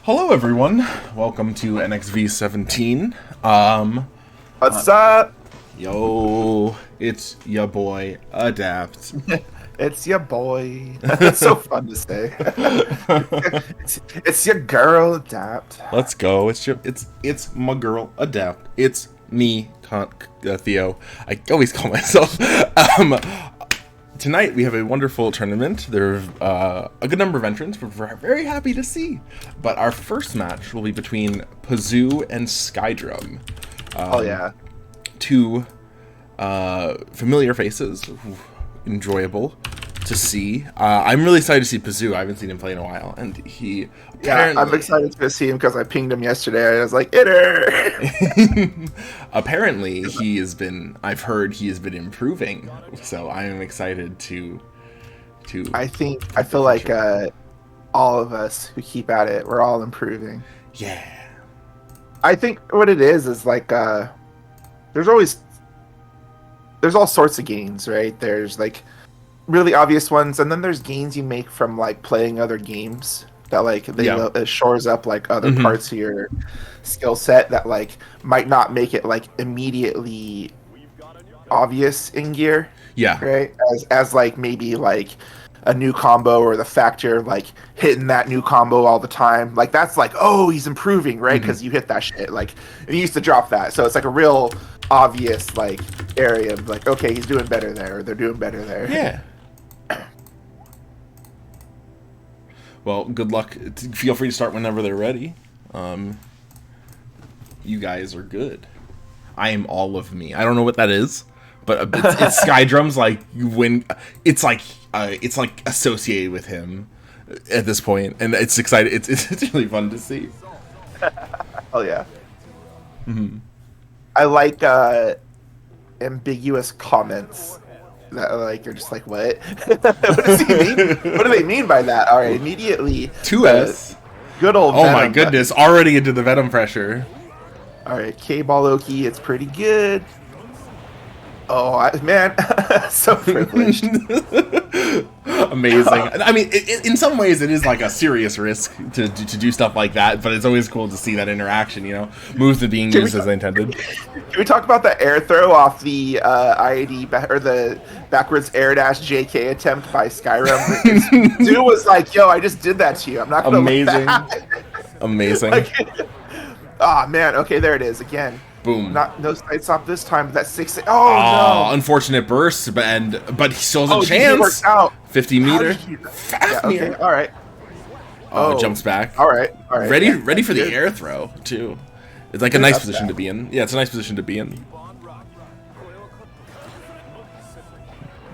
Hello, everyone. Welcome to NXV17. What's up? Yo, it's ya boy, Adapt. It's your boy. It's so fun to say. it's your girl, Adapt. Let's go. It's my girl, Adapt. It's me, Theo. I always call myself. Tonight we have a wonderful tournament. There are a good number of entrants, which we're very happy to see. But our first match will be between Pazoo and Skydrum. Oh yeah. Two familiar faces, enjoyable to see. I'm really excited to see Pazoo. I haven't seen him play in a while, and he apparently... I'm excited to see him because I pinged him yesterday. I was like, "Itter." Apparently, I've heard he has been improving, so I am excited to. I feel like all of us who keep at it, we're all improving. Yeah. I think what it is like there's all sorts of gains, right? There's like really obvious ones, and then there's gains you make from like playing other games that like it shores up like other parts of your skill set that like might not make it like immediately obvious in gear. Yeah. Right? As like maybe like a new combo, or the fact you're like hitting that new combo all the time. Like that's like, oh, he's improving, right? Because you hit that shit. Like, and he used to drop that. So it's like a real obvious like area of like, okay, he's doing better there, or they're doing better there. Yeah. Well, good luck. Feel free to start whenever they're ready. You guys are good. I am all of me. I don't know what that is, but it's Skydrum's like when it's like associated with him at this point, and it's exciting. It's really fun to see. Oh yeah. I like ambiguous comments that like you're just like, what? What does he mean? What do they mean by that? All right, immediately 2S. Good old. Oh my goodness! Already into the Venom pressure. All right, K-Ball-Oki, it's pretty good. Oh man, so privileged. Amazing. I mean, in some ways, it is like a serious risk to do stuff like that, but it's always cool to see that interaction. You know, moves are being used as intended. Can we talk about the air throw off the IAD or the backwards air dash JK attempt by Skyrim? Dude was like, "Yo, I just did that to you. I'm not gonna." Amazing. Amazing. Oh man. Okay, there it is again. Boom. No side stop this time, but that's 6. Oh no! Unfortunate burst, but he still has a chance. Worked out. 50 meter. Okay. All right. Oh, jumps back. All right. Ready for the air throw too. It's like a nice position to be in. Yeah, it's a nice position to be in.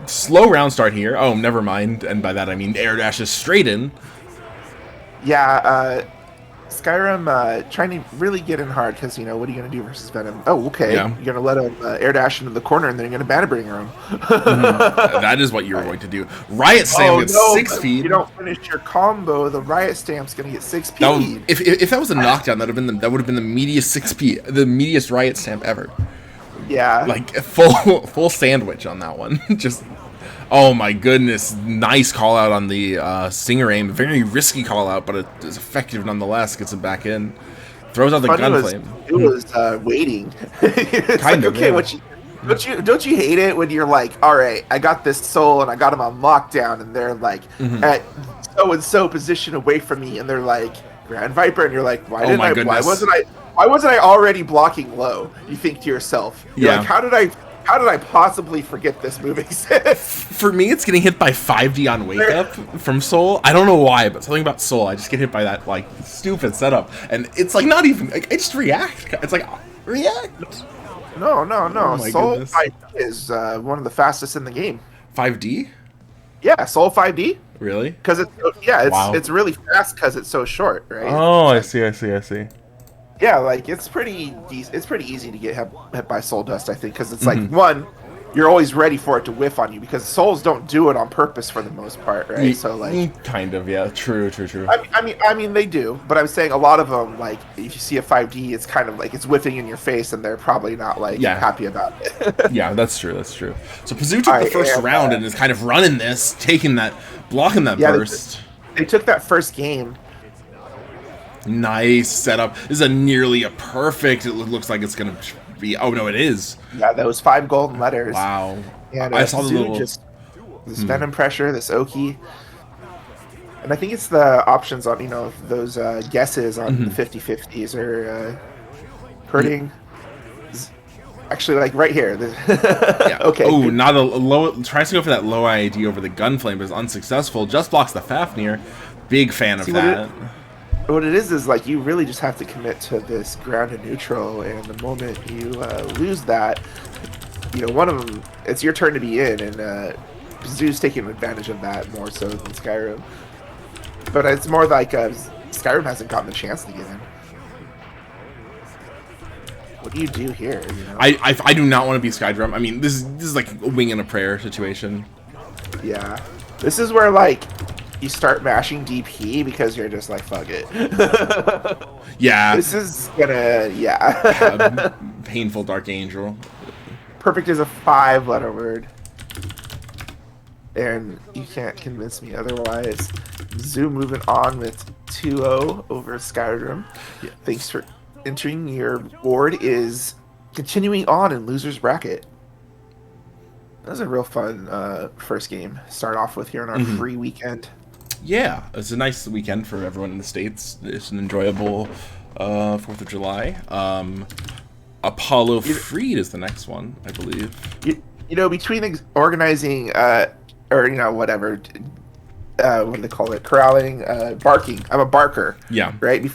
Slow round start here. Oh, never mind. And by that I mean air dashes straight in. Yeah. Skyrim trying to really get in hard because, you know, what are you going to do versus Venom? Oh, okay. Yeah. You're going to let him air dash into the corner, and then you're going to banner bringer him. That is what you're going to do. Riot Stamp gets 6 speed. If you don't finish your combo, the Riot Stamp's going to get 6 speed. If that was a knockdown, that would have been the meatiest 6p, the meatiest Riot Stamp ever. Yeah. Like full sandwich on that one. Just. Oh my goodness, nice call out on the Stinger aim. Very risky call out, but it is effective nonetheless. Gets him back in. Throws out the gunflame. It was waiting. It's kind of. Okay, yeah. Don't you hate it when you're like, all right, I got this soul and I got him on lockdown, and they're like at so and so position away from me, and they're like Grand Viper, and you're like, why wasn't I already blocking low? You think to yourself, you're like, how did I possibly forget this moving set? For me, it's getting hit by 5D on Wake Up from Soul. I don't know why, but something about Soul, I just get hit by that like stupid setup, and it's like not even. Like, I just react. It's like react. No. Oh Soul 5D is one of the fastest in the game. 5D? Yeah, Soul 5D. Really? Because it's really fast because it's so short, right? Oh, I see. Yeah, like it's pretty easy to get hit by Soul Dust, I think, because it's like one, you're always ready for it to whiff on you because souls don't do it on purpose for the most part, right? So like, kind of, yeah, true. I mean, they do, but I'm saying a lot of them, like if you see a 5D, it's kind of like it's whiffing in your face, and they're probably not like happy about it. Yeah, that's true. So Pazoo took the first round and is kind of running this, blocking that burst. They took that first game. Nice setup. This is a nearly a perfect. It looks like it's gonna be. Oh no, it is. Yeah, those 5 golden letters. Wow. And I saw the Zoo little. just this Venom Pressure, this Oki. And I think it's the options on, those guesses on the 50-50s are hurting. Actually, like right here. Yeah. Okay. Oh, not a low. Tries to go for that low ID over the Gunflame, but is unsuccessful. Just blocks the Fafnir. Big fan of that. What it is like you really just have to commit to this ground and neutral, and the moment you lose that, one of them, it's your turn to be in, and Zoo's taking advantage of that more so than Skyrim. But it's more like Skyrim hasn't gotten the chance to get in. What do you do here? I do not want to be Skydrum. I mean, this is like a wing and a prayer situation. Yeah, this is where like you start mashing DP because you're just like fuck it. Yeah. This is gonna painful Dark Angel. Perfect is a 5-letter word. And you can't convince me otherwise. Zoo moving on with 2-0 over Skyrim. Yeah. Thanks for entering. Your board is continuing on in loser's bracket. That was a real fun first game. Start off with here on our free weekend. Yeah, it's a nice weekend for everyone in the States. It's an enjoyable 4th of July. Apollo Freed is the next one, I believe. Between organizing or whatever, what do they call it? Corralling, barking. I'm a barker. Yeah. Right?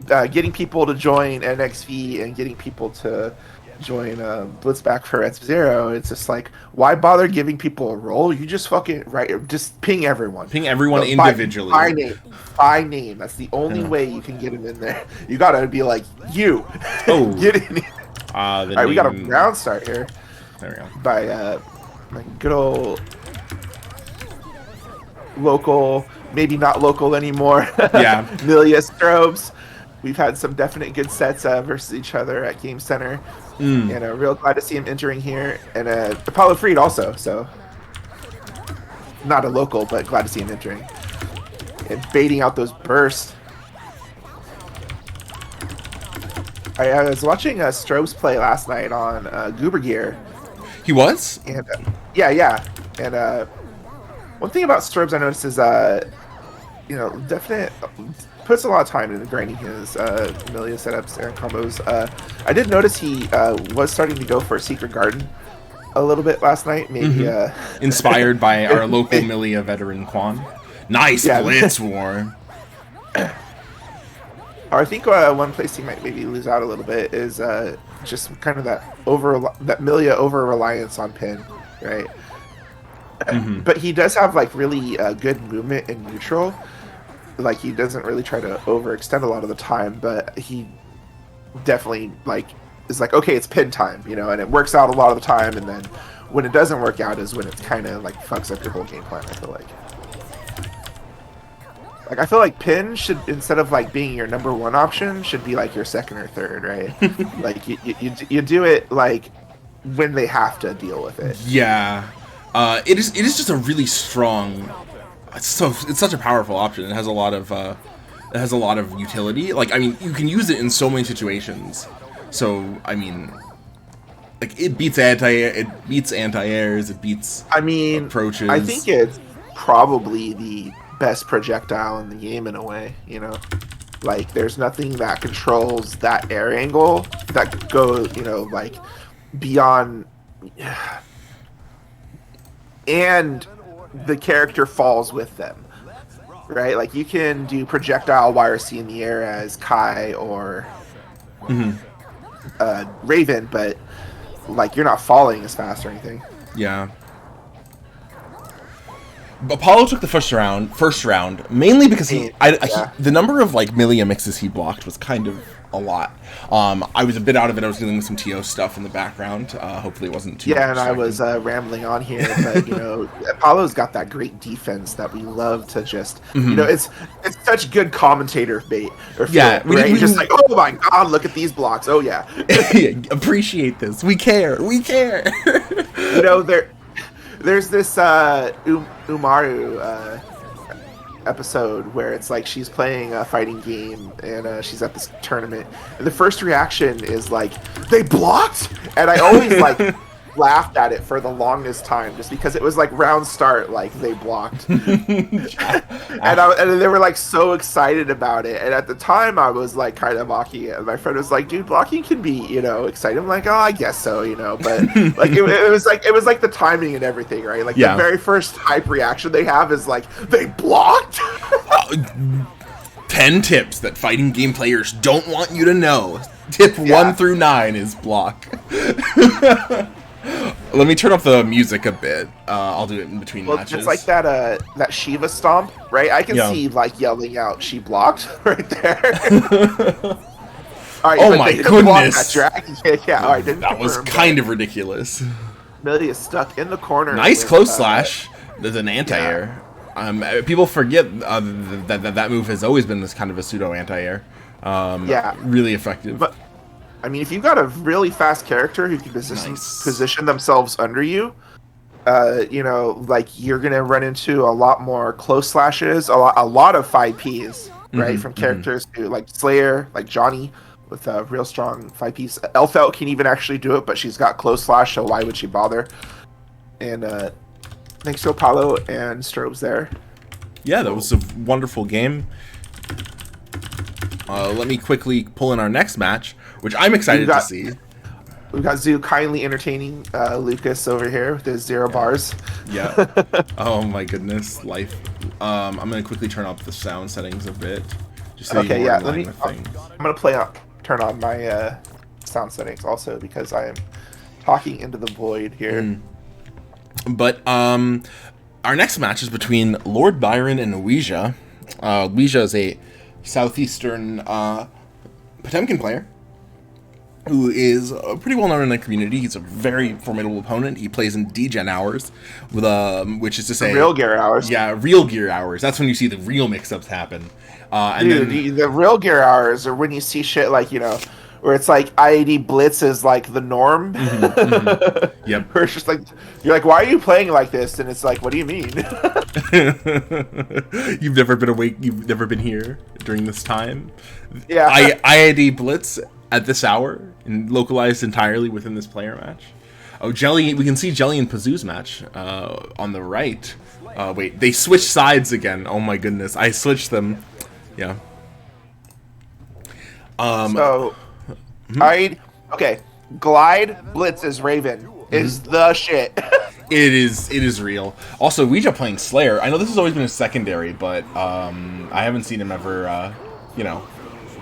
Getting people to join NXV and getting people to join Blitzback for F-Zero. It's just like, why bother giving people a role? You just just ping everyone. Ping everyone individually. By name. That's the only way you can get them in there. You gotta be like, you. Oh. Get in here. All right, we got a round start here. There we go. By my good old local, maybe not local anymore. Yeah. Milia Strobes. We've had some definite good sets versus each other at Game Center. And real glad to see him entering here. And Apollo Freed also, so not a local, but glad to see him entering. And baiting out those bursts. I was watching Strobes play last night on Goober Gear. He was? And yeah. And one thing about Strobes I noticed is, definite puts a lot of time into grinding his Milia setups and combos. I did notice he was starting to go for a Secret Garden a little bit last night. Maybe inspired by our local Milia veteran Quan. Nice Blitz War. I think one place he might maybe lose out a little bit is just kind of that Milia over reliance on pin, right? But he does have like really good movement in neutral. Like he doesn't really try to overextend a lot of the time, but he definitely is like, okay, it's pin time, and it works out a lot of the time. And then when it doesn't work out is when it kind of like fucks up your whole game plan. I feel like pin should, instead of like being your number one option, should be like your second or third, right? Like you do it like when they have to deal with it. Yeah, it is just a really strong. It's such a powerful option. It has a lot of utility. Like, I mean, you can use it in so many situations. So, I mean, like it beats anti-airs, it beats approaches. I think it's probably the best projectile in the game in a way, Like there's nothing that controls that air angle that goes, like beyond, and the character falls with them, right? Like you can do projectile YRC in the air as Kai or Raven, but like you're not falling as fast or anything. Yeah. Apollo took the first round mainly because the number of like Milia mixes he blocked was kind of a lot. I was a bit out of it. I was dealing with some TO stuff in the background. Hopefully it wasn't too and I was rambling on here, but Apollo's got that great defense that we love to just it's such good commentator bait or feel, right? We just like, oh my god, look at these blocks. Oh yeah. Appreciate this. We care. There's this Umaru episode where it's like she's playing a fighting game and she's at this tournament, and the first reaction is like, they blocked, and I always like laughed at it for the longest time just because it was like round start, like they blocked. and they were like so excited about it, and at the time I was like kind of mocking it, and my friend was like, dude, blocking can be, you know, exciting. I'm like, oh, I guess so, you know, but like it was like the timing and everything, right? Like the very first hype reaction they have is like, they blocked. 10 tips that fighting game players don't want you to know. Tip 1 through 9 is block. Let me turn up the music a bit. I'll do it in between matches. It's like that Shiva stomp, right? I can see like yelling out, "She blocked" right there. All right, oh my goodness! Yeah, all right, that was kind of ridiculous. Millie is stuck in the corner. Nice close slash. There's an anti-air. People forget that move has always been this kind of a pseudo anti-air. Really effective. But I mean, if you've got a really fast character who can position themselves under you, you know, like you're gonna run into a lot more close slashes, a lot of 5Ps, right? From characters who like Slayer, like Johnny, with a real strong 5Ps. Elfelt can even actually do it, but she's got close slash, so why would she bother? And thanks to Apollo and Strobes there. Yeah, that was a wonderful game. Let me quickly pull in our next match, which I'm excited to see. We've got Zoo kindly entertaining Lucas over here with his 0 bars. Yeah. Oh my goodness, life. I'm gonna quickly turn up the sound settings a bit. Just so okay, yeah. I'm gonna turn on my sound settings also because I am talking into the void here. But our next match is between Lord Byron and Ouija. Ouija is a southeastern Potemkin player who is pretty well known in the community. He's a very formidable opponent. He plays in D-Gen hours, with which is to say real gear hours. Yeah, real gear hours. That's when you see the real mix-ups happen. The real gear hours are when you see shit like, you know, where it's like IAD Blitz is like the norm. Yep. Where it's just like, you're like, why are you playing like this? And it's like, what do you mean? You've never been awake. You've never been here during this time. Yeah. IAD Blitz at this hour and localized entirely within this player match. Oh, Jelly. We can see Jelly and Pazoo's match on the right. Wait, they switched sides again. Oh my goodness. I switched them. Yeah. Okay, Glide Blitz is Raven is the shit. It is real. Also, Ouija playing Slayer. I know this has always been a secondary, but I haven't seen him ever, you know,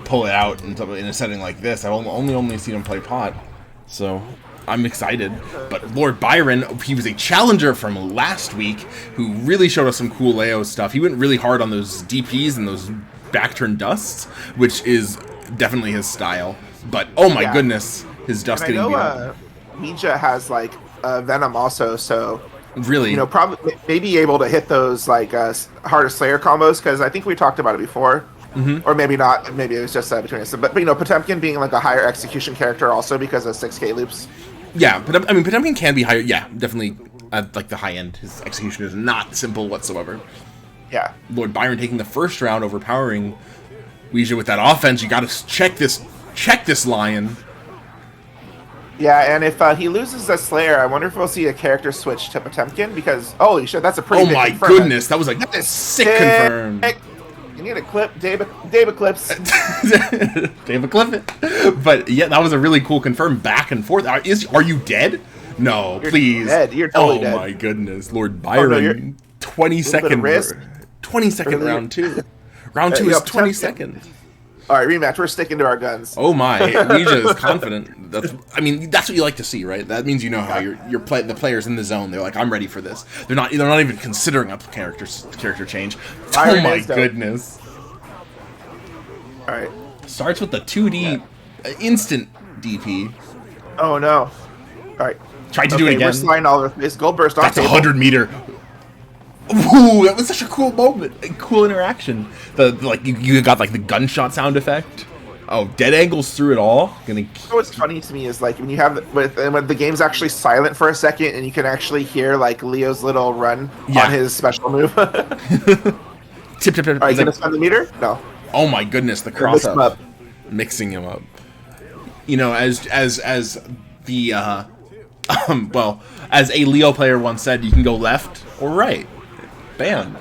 pull it out in a setting like this. I've only seen him play pot, so I'm excited. But Lord Byron, he was a challenger from last week who really showed us some cool Leo stuff. He went really hard on those DPs and those back turn dusts, which is definitely his style. But oh my goodness, his dust getting beat up. Ouija has like Venom also, so really, you know, probably maybe able to hit those like harder Slayer combos, because I think we talked about it before. Or maybe not. Maybe it was just between us. But you know, Potemkin being like a higher execution character also because of 6K loops. Yeah, but I mean, Potemkin can be higher. Yeah, definitely at like the high end. His execution is not simple whatsoever. Yeah. Lord Byron taking the first round, overpowering Ouija with that offense. You got to check this lion. Yeah, and if he loses the Slayer, I wonder if we'll see a character switch to Potemkin, because holy shit, that's a pretty big confirm. Goodness, that was like sick confirm. You need a clip, Dave Eclipse. Dave Eclipse. But yeah, that was a really cool confirm back and forth. Are you dead? No, You're please. Dead. You're totally dead. Oh my goodness, Lord Byron. 20-second round 2. Round 2 is 20 seconds. All right, rematch. We're sticking to our guns. Oh my, Ouija is confident. That's what you like to see, right? That means you know how the players in the zone. They're like, I'm ready for this. They're not even considering a character change. Oh my goodness. All right. Starts with the 2D instant DP. Oh no. All right. Tried to do it again. We're sliding all over this. Gold burst off. That's 100 meter. Ooh, that was such a cool moment, a cool interaction. You got like the gunshot sound effect. Oh, dead angles through it all. What's funny to me is like when you have when the game's actually silent for a second and you can actually hear like Leo's little run on his special move. Tip, tip, tip. Are you It's gonna like, spend the meter? No. oh my goodness, the Mix cross 'em up. up. Mixing him up. You know, as the well, as a Leo player once said, you can go left or right. Bam.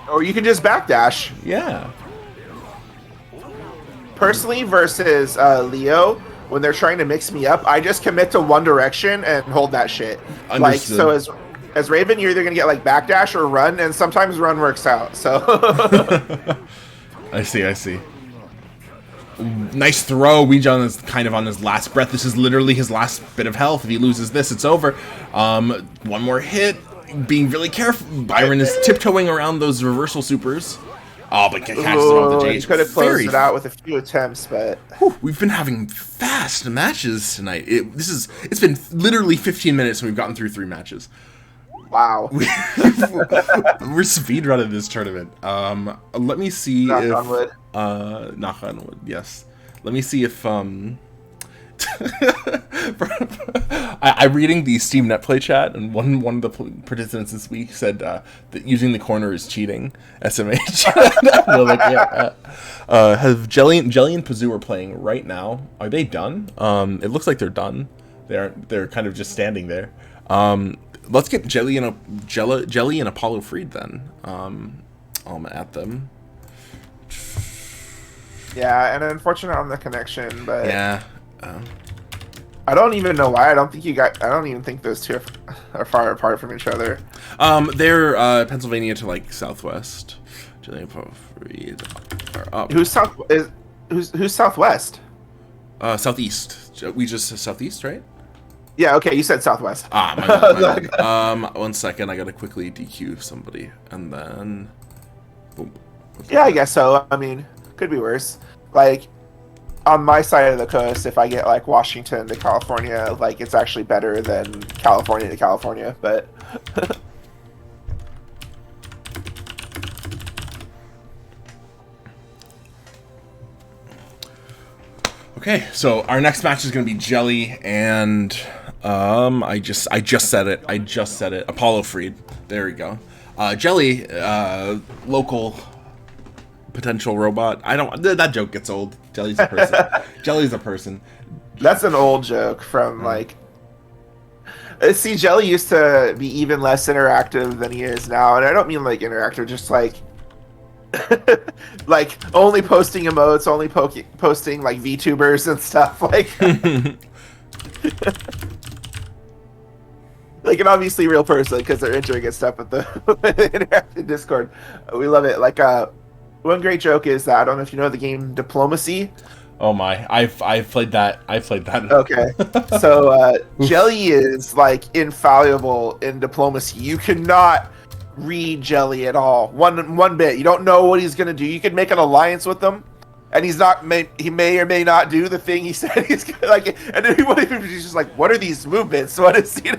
Or you can just backdash. Yeah. Personally, versus Leo, when they're trying to mix me up, I just commit to one direction and hold that shit. Understood. Like, so as Raven, you're either gonna get like backdash or run, and sometimes run works out. So I see. Nice throw. Weejon is kind of on his last breath. This is literally his last bit of health. If he loses this, it's over. One more hit. Being really careful. Byron is tiptoeing around those reversal supers. Oh, but catches him off the J. Could have closed it out with a few attempts, but We've been having fast matches tonight. It's been literally 15 minutes and we've gotten through 3 matches. wow. We're speedrunning this tournament. Let me see Knock if on wood. Knock on wood. Yes. Let me see if I'm reading the Steam Netplay chat, and one of the participants this week said that using the corner is cheating. SMH. They're like, yeah. Have Jelly and Pazoo are playing right now. Are they done? It looks like they're done. They're kind of just standing there. Let's get Jelly and Apollo freed then. I'm at them. Yeah, and unfortunate on the connection, but Yeah. I don't even know why. I don't even think those two are far apart from each other. They're Pennsylvania to like southwest. Jelly and Apollo freed are up. Who's southwest? Southeast. We just said southeast, right? Yeah, okay, you said southwest. My bad. 1 second, I gotta quickly DQ somebody, and then boom. Yeah, I guess so. I mean, could be worse. Like, on my side of the coast, if I get like Washington to California, like it's actually better than California to California, but Okay, so our next match is gonna be Jelly and I just said it. Apollo freed. There we go. Jelly, local potential robot. That joke gets old. Jelly's a person. Jelly's a person. that's an old joke from like. See, Jelly used to be even less interactive than he is now, and I don't mean like interactive, just like like only posting emotes, only posting like VTubers and stuff like. Like an obviously real person because they're entering and stuff with the interactive Discord. We love it. Like one great joke is that I don't know if you know the game Diplomacy. Oh my! I've played that. Okay, so Jelly is like infallible in Diplomacy. You cannot read Jelly at all. One bit. You don't know what he's gonna do. You can make an alliance with him, and he may or may not do the thing he said he's gonna like. And then he's just like, "What are these movements? What is he?"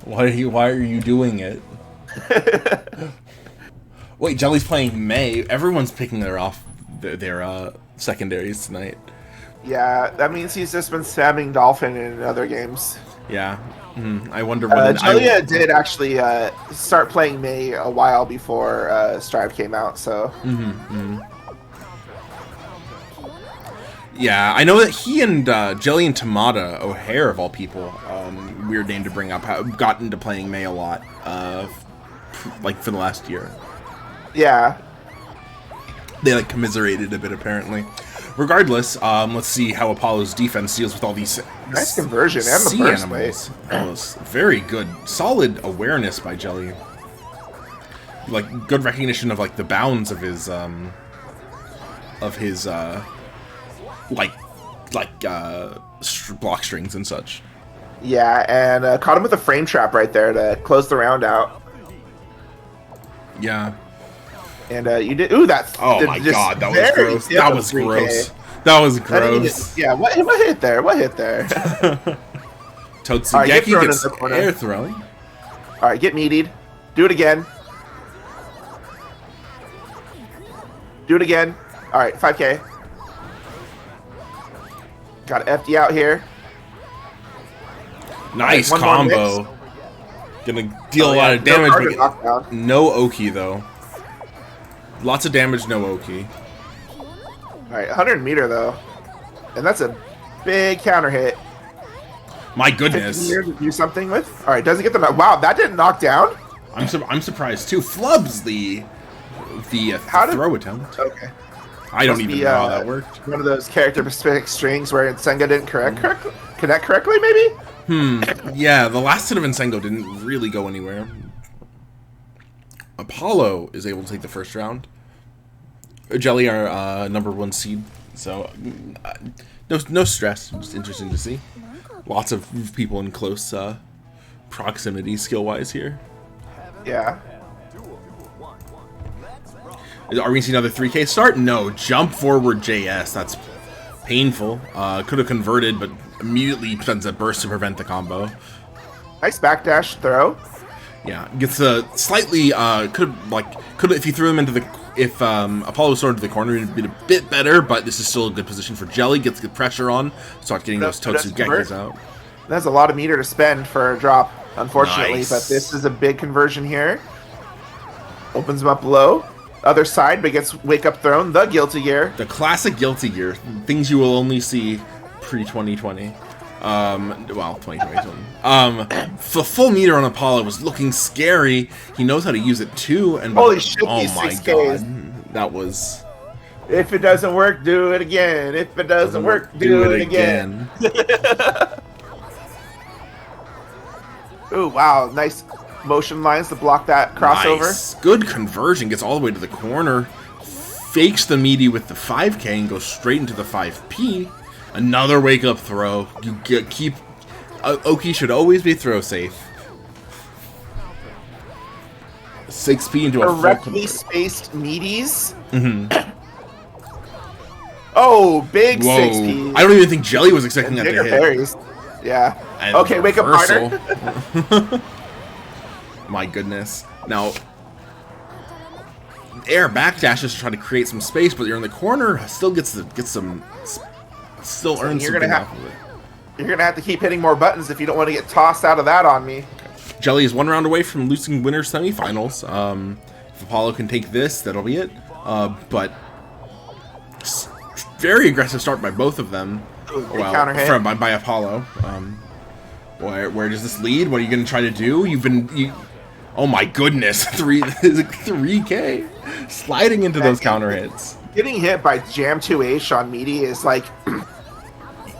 Why are you doing it? Wait, Jelly's playing May. Everyone's picking their secondaries tonight. Yeah, that means he's just been spamming Dolphin in other games. Yeah. I wonder what Julia did actually start playing May a while before Strive came out, so. Yeah, I know that he and Jelly and Tamada O'Hare, of all people, weird name to bring up, have gotten into playing May a lot, like for the last year. Yeah. They like commiserated a bit, apparently. Regardless, let's see how Apollo's defense deals with all these nice conversion and the sea first animals. That was very good, solid awareness by Jelly. Like good recognition of like the bounds of his block strings and such. Yeah, and caught him with a frame trap right there to close the round out. Yeah. And you did. Ooh, that's. Oh my god, that was gross. That was gross. That was gross. Yeah, what hit there? What hit there? Totsugeki gets air thrown. All right, get meatied. Do it again. Do it again. All right, 5K. Got FD out here. Nice right, combo. Gonna deal a lot of damage, no but no Oki though. Lots of damage, no Oki. Alright, 100 meter though. And that's a big counter hit. My goodness. 50 meters to do something with. Alright, doesn't get the wow, that didn't knock down? I'm surprised too. Flubs the throw attempt. Okay. I don't even know how that worked. One of those character-specific strings where Senga didn't connect correctly, maybe? Yeah, the last hit of Nsengo didn't really go anywhere. Apollo is able to take the first round. Jelly our number 1 seed, so no stress. Just interesting to see. Lots of people in close proximity skill-wise here. Yeah. Are we going to see another 3K start? No. Jump forward JS. That's painful. Could have converted, but immediately sends a burst to prevent the combo. Nice backdash throw. Yeah, gets a slightly could if you threw him into the Apollo was thrown into the corner, it'd be a bit better, but this is still a good position for Jelly. Gets good pressure on, start getting those Totsugekis out. That's a lot of meter to spend for a drop, unfortunately, Nice. but this is a big conversion here. Opens him up low. Other side, but gets wake up thrown. The Guilty Gear. The classic Guilty Gear. Things you will only see pre-2020. Well, 2020. The full meter on Apollo was looking scary. He knows how to use it too. And Holy shit, oh these my 6Ks. god, that was. If it doesn't work, do it again. If it doesn't work, do it again. Ooh, wow, nice motion lines to block that crossover. Nice. Good conversion. Gets all the way to the corner. Fakes the meaty with the 5K and goes straight into the 5P. Another wake up throw. You keep Oki should always be throw safe. 6P into a correctly spaced meaties. Oh, big 6P. I don't even think Jelly was expecting that to hit. Berries. Yeah. And okay, wake up reversal. harder. My goodness. Now, air backdashes to try to create some space, but you're in the corner. Still earns something off of it. You're gonna have to keep hitting more buttons if you don't want to get tossed out of that on me. Jelly is 1 round away from losing winner semifinals. If Apollo can take this, that'll be it. But very aggressive start by both of them. Counter hit. By Apollo. Where does this lead? What are you going to try to do? Oh my goodness, 3K sliding into those counter hits. Getting hit by Jam 2H on meaty is like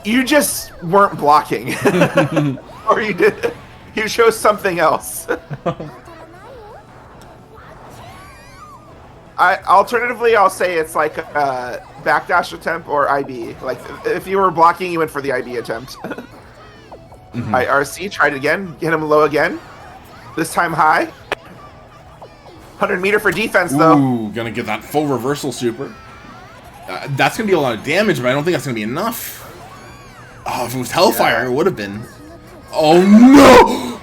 you just weren't blocking, or you did. You chose something else. Alternatively, I'll say it's like a backdash attempt or IB. Like if you were blocking, you went for the IB attempt. RC tried again, hit him low again. This time high. 100 meter for defense though. Ooh, gonna get that full reversal super. That's gonna be a lot of damage, but I don't think that's gonna be enough. Oh, if it was Hellfire, it would have been. Oh no!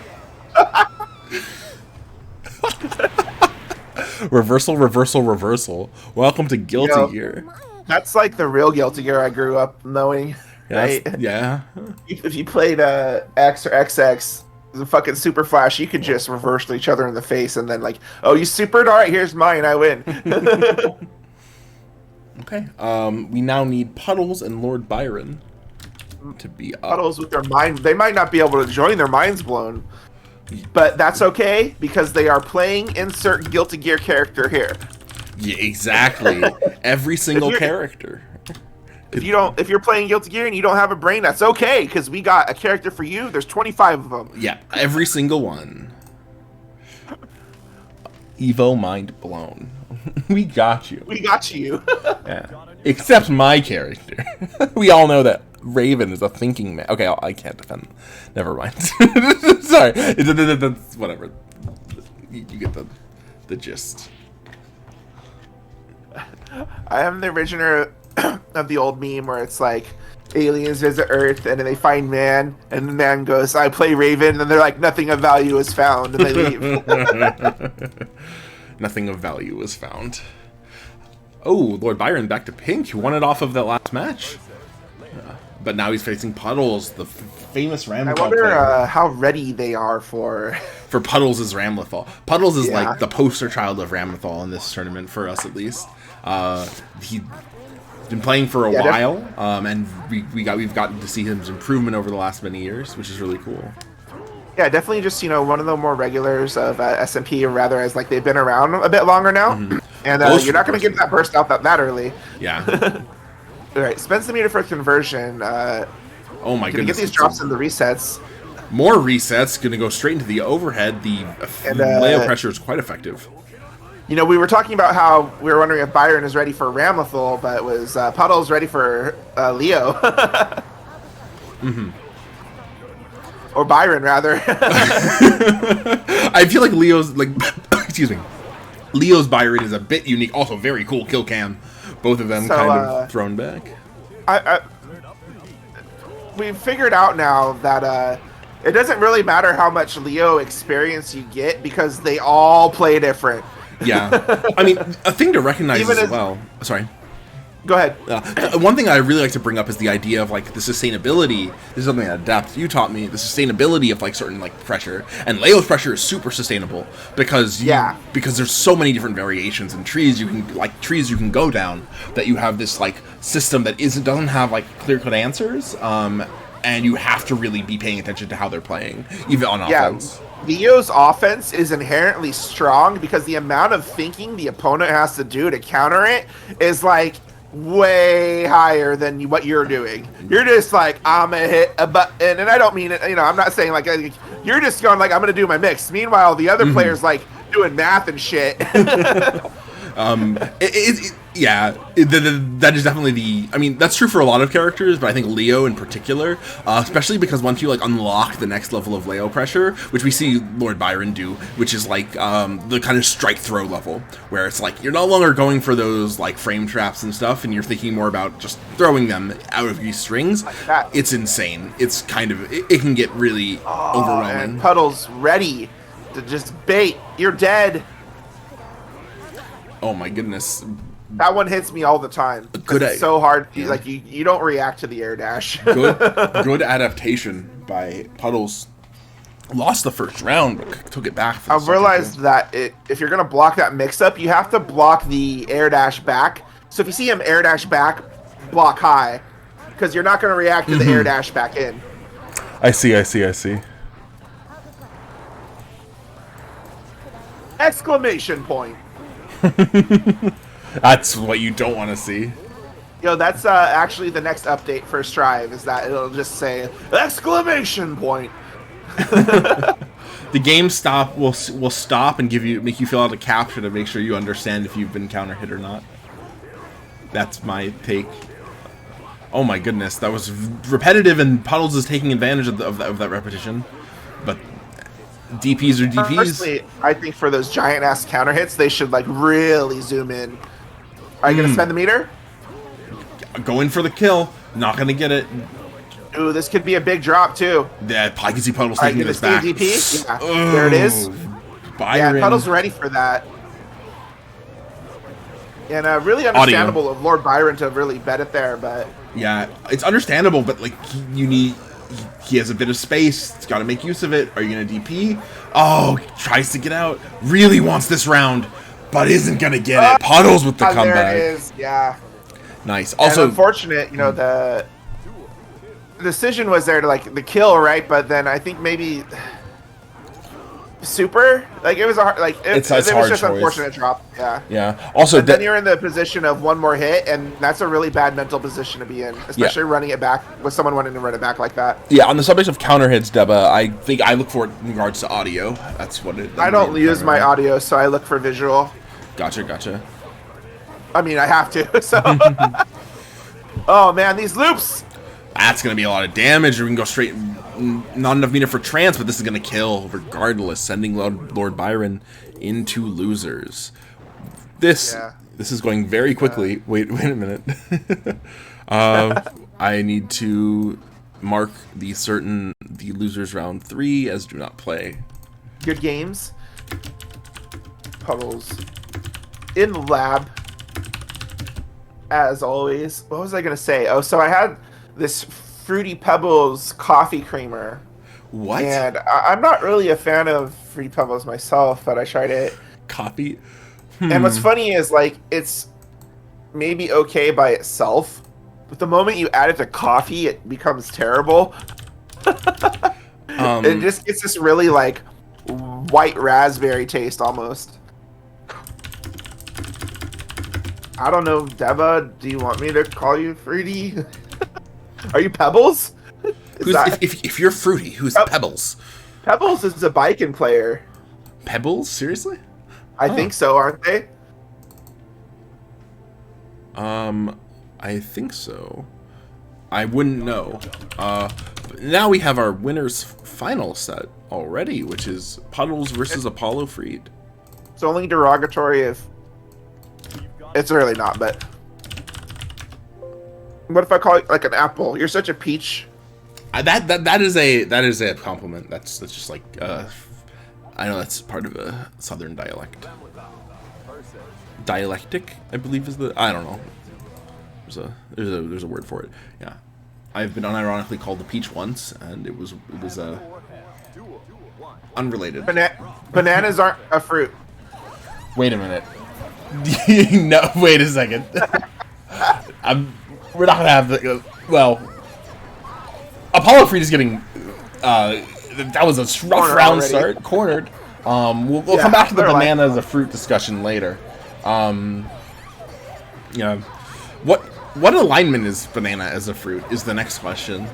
Reversal, reversal, reversal. Welcome to Guilty Gear. That's like the real Guilty Gear I grew up knowing. Right? Yeah. If you played X or XX, the fucking super flash, you could just reverse each other in the face and then like, oh, you supered? All right, here's mine. I win. Okay. We now need Puddles and Lord Byron to be up. Puddles with their mind. They might not be able to join. Their minds blown. But that's okay because they are playing insert Guilty Gear character here. Yeah, exactly. Every single character. If you're playing Guilty Gear and you don't have a brain, that's okay because we got a character for you. There's 25 of them. Yeah, every single one. Evo mind blown. We got you. We got you. Yeah. Except my character. We all know that Raven is a thinking man. Okay, I can't defend. Never mind. Sorry. That's whatever. You get the gist. I am the originator of the old meme where it's like aliens visit Earth and then they find man and the man goes, I play Raven, and they're like, nothing of value is found, and they leave. Nothing of value was found. Oh, Lord Byron back to pink. You won it off of that last match. but now he's facing Puddles, the famous Ramlethal I wonder player. how ready they are for Puddles' Ramlethal. Puddles is Yeah. like the poster child of Ramlethal in this tournament for us, at least. He's been playing for a while, and we've gotten to see his improvement over the last many years, which is really cool. Yeah, definitely just, one of the more regulars of SMP, or rather as like they've been around a bit longer now. And you're not going to get that burst out that early. Yeah. All right, spends the meter for conversion. Oh my goodness. Get these drops in the resets. More resets, going to go straight into the overhead. The Leo pressure is quite effective. We were talking about how we were wondering if Byron is ready for Ramlethal, but it was Puddles ready for Leo. Or Byron, rather. I feel like Leo's, excuse me, Leo's Byron is a bit unique. Also, very cool kill cam. Both of them kind of thrown back. We've figured out now that it doesn't really matter how much Leo experience you get because they all play different. Yeah. I mean, a thing to recognize as well. Sorry. Go ahead. One thing I really like to bring up is the idea of like the sustainability. This is something that Adapt you taught me. The sustainability of like certain like pressure, and Leo's pressure is super sustainable because because there's so many different variations and trees you can go down that you have this like system that doesn't have like clear cut answers. And you have to really be paying attention to how they're playing, even on offense. Leo's offense is inherently strong because the amount of thinking the opponent has to do to counter it is like way higher than what you're doing. You're just like, I'm gonna hit a button, and I don't mean it, I'm not saying like you're just going like, I'm gonna do my mix. Meanwhile, the other player's like doing math and shit. That is definitely that's true for a lot of characters, but I think Leo in particular, especially because once you like unlock the next level of Leo pressure, which we see Lord Byron do, which is like the kind of strike throw level, where it's like you're no longer going for those like frame traps and stuff, and you're thinking more about just throwing them out of these strings. It's insane. It's kind of it can get really overwhelming. And Puddle's ready to just bait. You're dead. Oh my goodness. That one hits me all the time. It's so hard. Like you don't react to the air dash. good adaptation by Puddles. Lost the first round, but took it back. I've realized that if you're gonna block that mix-up, you have to block the air dash back. So if you see him air dash back, block high, because you're not gonna react to the air dash back in. I see. Exclamation point. That's what you don't want to see. That's actually the next update for Strive, is that it'll just say exclamation point. The game will stop and make you fill out a captcha to make sure you understand if you've been counter hit or not. That's my take. Oh my goodness, that was repetitive, and Puddles is taking advantage of that repetition. But DPs are DPs. Personally, I think for those giant ass counter hits, they should like really zoom in. Are you gonna spend the meter? Going for the kill. Not gonna get it. Ooh, this could be a big drop too. Yeah, I can see Puddles taking this back. DP? Yeah, there it is. Byron. Yeah, Puddles ready for that. And really understandable of Lord Byron to really bet it there, but yeah, it's understandable, but like he has a bit of space. He's got to make use of it. Are you gonna DP? Oh, tries to get out. Really wants this round, but isn't gonna get it. Puddles with the comeback. There it is. Yeah. Nice. Also, and unfortunate, the decision was there to like the kill, right? But then I think maybe super, like it was a hard, like it was just choice. Unfortunate drop. Yeah. Yeah. Also, then you're in the position of one more hit, and that's a really bad mental position to be in, especially running it back with someone wanting to run it back like that. Yeah. On the subject of counter hits, Deba, I think I look for it in regards to audio. That's what it. I don't use my audio, so I look for visual. Gotcha. I mean, I have to. So. Oh man, these loops. That's gonna be a lot of damage. We can go straight. Not enough meter for trance, but this is gonna kill regardless, sending Lord Byron into losers. This is going very quickly. Wait a minute. I need to mark the losers round 3 as do not play. Good games. Puddles in the lab. As always. What was I gonna say? Oh, so I had this Fruity Pebbles coffee creamer. What? And I'm not really a fan of Fruity Pebbles myself, but I tried it. Coffee? And what's funny is, like, it's maybe okay by itself, but the moment you add it to coffee, it becomes terrible. It just gets this really, like, white raspberry taste almost. I don't know, Deba, do you want me to call you Fruity? Are you Pebbles? If you're Fruity, who's Pebbles? Pebbles is a biking player. Pebbles? Seriously? I think so, aren't they? I think so. I wouldn't know. Now we have our winner's final set already, which is Puddles versus Apollo Freed. It's only derogatory if... It's really not, but... What if I call you, like, an apple? You're such a peach. That is a compliment. That's just like I know that's part of a southern dialect. Dialectic, I believe is the, I don't know. There's a word for it. Yeah, I've been unironically called the peach once, and it was unrelated. Bananas aren't a fruit. Wait a minute. No, wait a second. We're not gonna have the well. Apollo Freed is getting that was a rough round start. Cornered. We'll come back to the banana as a fruit discussion later. Yeah. What alignment is banana as a fruit is the next question.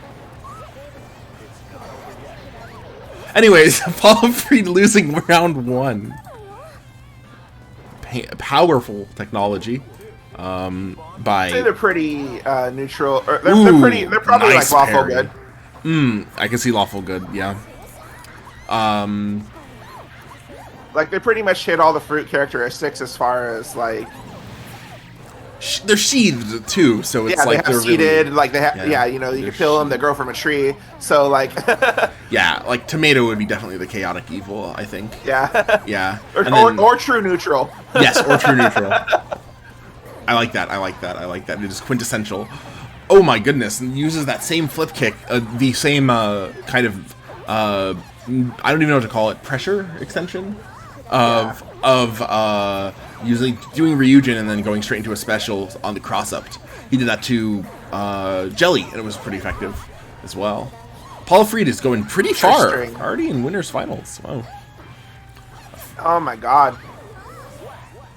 Anyways, Apollo Freed losing round 1. Powerful technology. By I'd say they're pretty neutral. Or they're probably nice, like lawful good. I can see lawful good, yeah. Like they pretty much hit all the fruit characteristics as far as like they're sheathed too, so it's like they're seeded, really, like they have you know, you can peel them, they grow from a tree. So like yeah, like tomato would be definitely the chaotic evil, I think. Yeah. Yeah. Or true neutral. Yes, or true neutral. I like that. It is quintessential. Oh my goodness! And uses that same flip kick, the same kind of I don't even know what to call it, pressure extension of usually doing Ryujin and then going straight into a special on the cross up. He did that to Jelly, and it was pretty effective as well. Paul Freed is going pretty far, already in winners finals. Wow. Oh my god.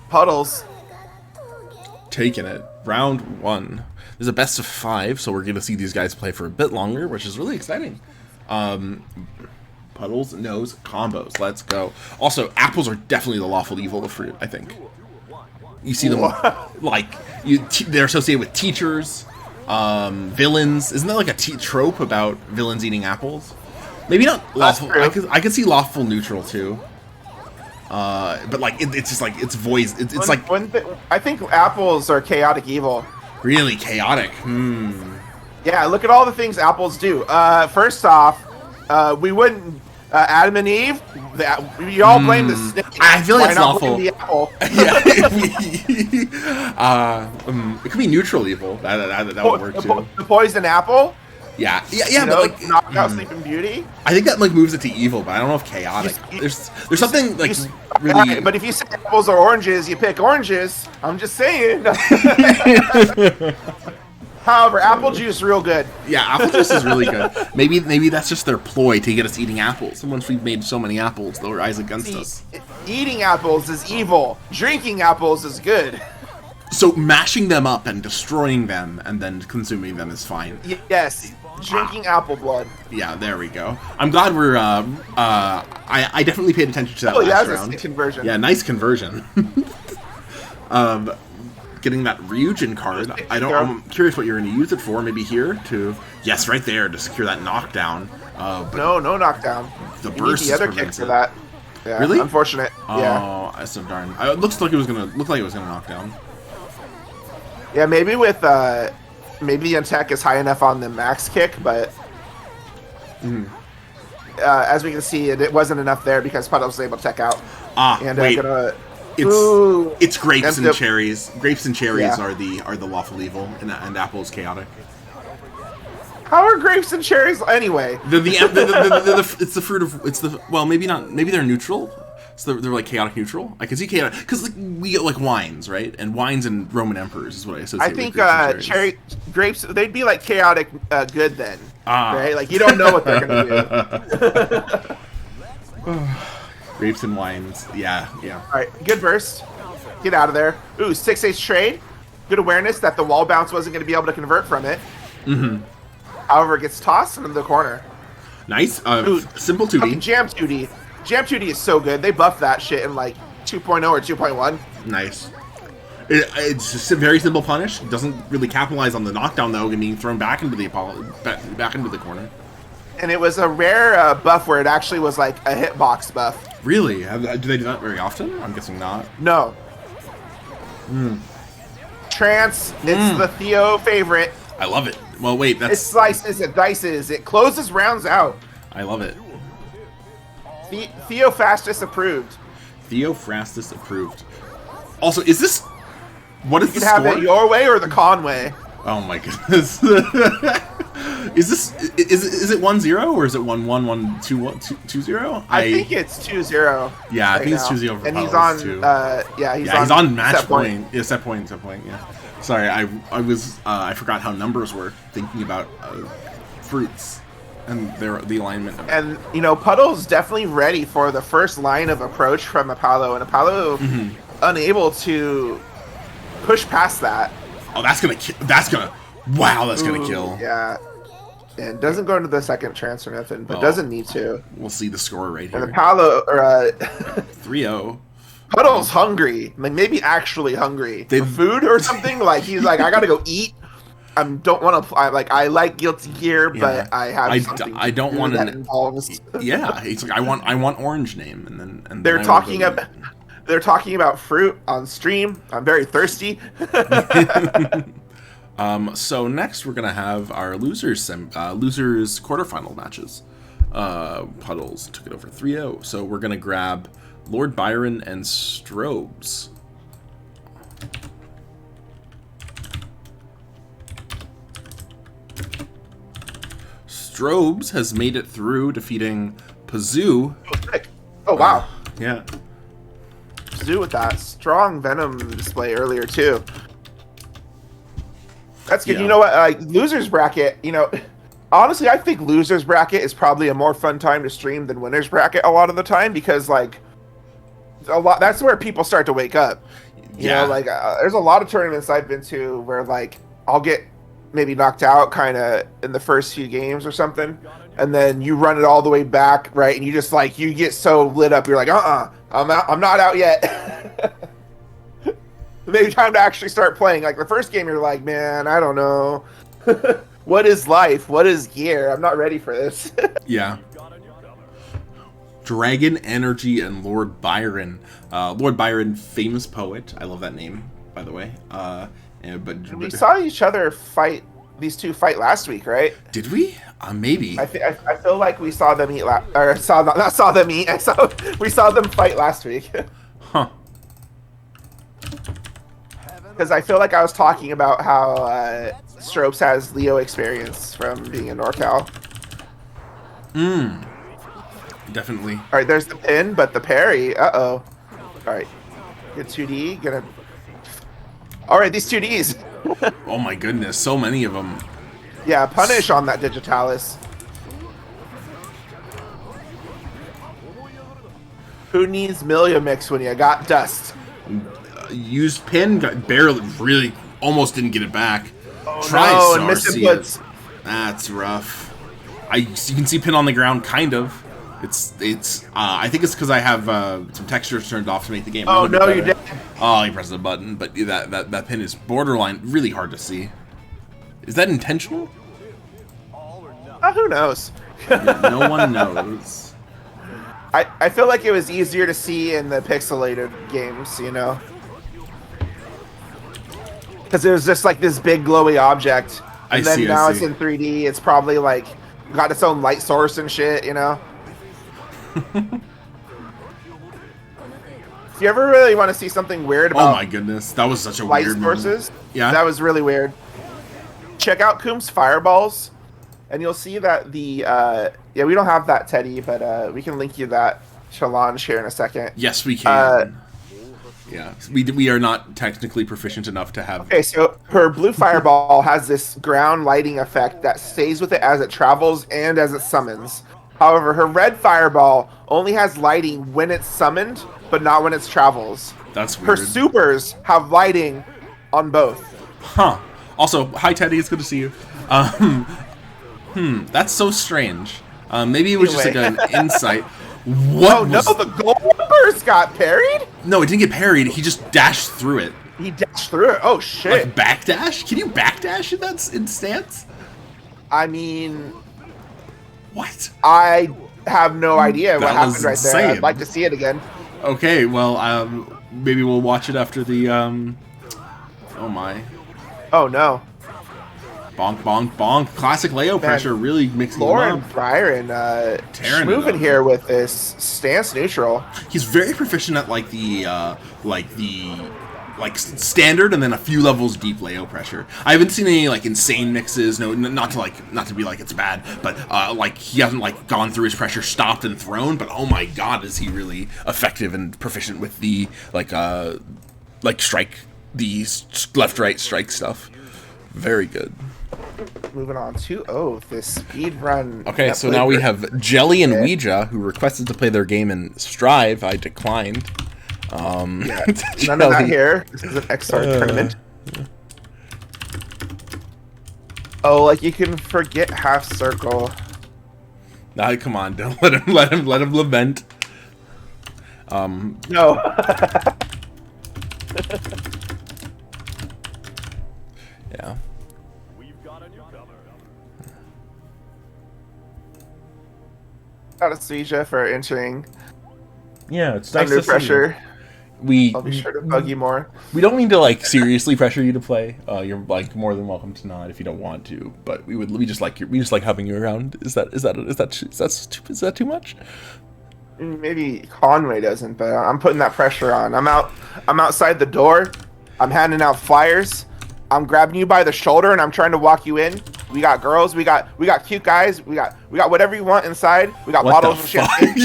Puddles. Taking it. Round 1. There's a best of 5, so we're going to see these guys play for a bit longer, which is really exciting. Puddles, nose, combos. Let's go. Also, apples are definitely the lawful evil of fruit, I think. You see them, like, they're associated with teachers, villains. Isn't that like a trope about villains eating apples? Maybe not lawful. I could see lawful neutral, too. But like it's just like it's voice. It's like I think apples are chaotic evil. Really chaotic. Yeah, look at all the things apples do. First off, we wouldn't Adam and Eve. We all blame the snake. I feel like it's lawful. The apple? Yeah, it could be neutral evil. That would work too. The poison apple. Yeah, but like knock out Sleeping Beauty. I think that like moves it to evil, but I don't know if chaotic. There's something like really. But if you say apples or oranges, you pick oranges. I'm just saying. However, apple juice real good. Yeah, apple juice is really good. Maybe that's just their ploy to get us eating apples. And once we've made so many apples, they'll rise against us. Eating apples is evil. Drinking apples is good. So mashing them up and destroying them and then consuming them is fine. Yes. Drinking apple blood. Yeah, there we go. I'm glad we're. I definitely paid attention to that last round. Nice conversion. Yeah, nice conversion. Getting that Ryujin card. I'm curious what you're going to use it for. Maybe here to. Yes, right there to secure that knockdown. But no knockdown. The burst. You need the other kick for that. Yeah, really? Unfortunate. Oh, that's so darn. It looks like it was gonna knock down. Yeah, maybe with maybe the attack is high enough on the max kick, but as we can see, it wasn't enough there because Puddles was able to tech out. Wait. It's grapes and cherries. Grapes and cherries are the lawful evil, and apple's chaotic. How are grapes and cherries anyway? It's the fruit of well, maybe not, maybe they're neutral. So they're like chaotic neutral. I can see chaotic because like, we get like wines, right? And wines and Roman emperors is what I associate. I think grapes they'd be like chaotic good then, right? Like you don't know what they're gonna do. Grapes and wines, yeah. All right, good burst. Get out of there. Ooh, 6-8 trade. Good awareness that the wall bounce wasn't going to be able to convert from it. However, it gets tossed into the corner. Nice. Simple 2D. Jam 2D. Jam 2D is so good. They buffed that shit in like 2.0 or 2.1. Nice. It's just a very simple punish. It doesn't really capitalize on the knockdown though, and being thrown back into the back into the corner. And it was a rare buff where it actually was like a hitbox buff. Really? Do they do that very often? I'm guessing not. No. Trance. It's the Theo favorite. I love it. Well, wait, that's... It slices, it dices, it closes rounds out. I love it. Theo Fastest approved. Theo Fastest approved. Also, is this... What is the score? You can have it your way or the con way. Oh my goodness. Is it 1-0 or is it 1-1, 1-2-2-0? I think it's 2-0. Yeah, I think it's 2-0 for and he's on too. He's on match point. Yeah, set point, yeah. Sorry, I was I forgot how numbers work thinking about fruits and the alignment of it. And you know, Puddle's definitely ready for the first line of approach from Apollo, and Apollo unable to push past that. Oh, that's gonna kill. Yeah. And doesn't go into the second trance or nothing, but doesn't need to. We'll see the score right here. And Apollo, 3-0. Puddle's hungry. Like, maybe actually hungry. For food or something? Like, he's like, I gotta go eat. I don't want to. I like Guilty Gear, but I have something. I don't want that to. Involves. Yeah, he's like, I want orange name, and they're talking about. They're talking about fruit on stream. I'm very thirsty. So next we're gonna have our losers quarterfinal matches. Puddles took it over 3-0. So we're gonna grab Lord Byron and Strobes. Strobes has made it through, defeating Pazoo. Oh wow! Yeah. Pazoo with that strong Venom display earlier too. That's good. Yeah. You know what? Losers bracket. You know, honestly, I think losers bracket is probably a more fun time to stream than winners bracket a lot of the time because that's where people start to wake up. You know, there's a lot of tournaments I've been to where I'll get maybe knocked out kind of in the first few games or something, and then you run it all the way back, right? And you just you get so lit up, you're like, I'm not out yet. Maybe time to actually start playing. Like the first game, you're like, man, I don't know. What is life? What is gear? I'm not ready for this. Yeah. Dragon Energy and Lord Byron. Lord Byron, famous poet. I love that name, by the way. But we saw each other fight. These two fight last week, right? Did we? Maybe. I feel like we saw them eat. We saw them fight last week. Huh. Because I feel like I was talking about how Strobes has Leo experience from being in NorCal. Definitely. All right, there's the pin, but the parry. All right, good 2D. Gonna. All right, these 2Ds. Oh my goodness, so many of them. Yeah, punish on that Digitalis. Who needs Milia Mix when you got dust? Used pin, really almost didn't get it back. Oh, no, and misinputs. That's rough. You can see pin on the ground, kind of. It's. I think it's because I have some textures turned off to make the game. Oh no, you did. Oh, you pressed the button, but that pin is borderline really hard to see. Is that intentional? Who knows? No one knows. I feel like it was easier to see in the pixelated games, you know, because it was just like this big glowy object, and then now it's in 3D. It's probably got its own light source and shit, you know. If you ever really want to see something weird about, oh my goodness, that was such a light weird sources, yeah, that was really weird. Check out Coom's fireballs. and you'll see that the yeah, we don't have that Teddy, but we can link you that challenge here in a second. Yes, we can. Yeah, we are not technically proficient enough to have. Okay, so her blue fireball has this ground lighting effect that stays with it as it travels and as it summons. However, her red fireball only has lighting when it's summoned, but not when it travels. That's weird. Her supers have lighting on both. Huh. Also, hi Teddy, it's good to see you. That's so strange. Maybe it was just like an insight. What? Oh no, the gold burst got parried? No, it didn't get parried. He just dashed through it. He dashed through it. Oh shit. Like backdash? Can you backdash in that stance? I mean, what? I have no idea what happened right insane. there. I'd like to see it again. Okay, well, maybe we'll watch it after the, oh my. Oh no. Bonk, bonk, bonk. Classic Leo pressure really mixing Lauren him up. Byron moving here with this stance neutral. He's very proficient at like the standard and then a few levels deep Leo pressure. I haven't seen any like insane mixes. No, not to be like it's bad, but like he hasn't like gone through his pressure, stopped and thrown. But oh my god, is he really effective and proficient with the like strike, the left right strike stuff. Very good. Moving on to this speed run. Okay, so now we have Jelly and Ouija, who requested to play their game in Strive. I declined. Yeah, none of that here. This is an XR tournament. Oh, like you can forget half circle. Nah, come on, don't let him lament. No. Yeah. Shout out to Ouija for entering. Yeah, it's nice under pressure. I'll be sure to bug you more. We don't mean to like seriously pressure you to play. You're like more than welcome to not if you don't want to. But we just like having you around. Is that too much? Maybe Conway doesn't, but I'm putting that pressure on. I'm outside the door. I'm handing out flyers. I'm grabbing you by the shoulder and I'm trying to walk you in. We got girls. We got cute guys. We got whatever you want inside. We got what bottles of champagne.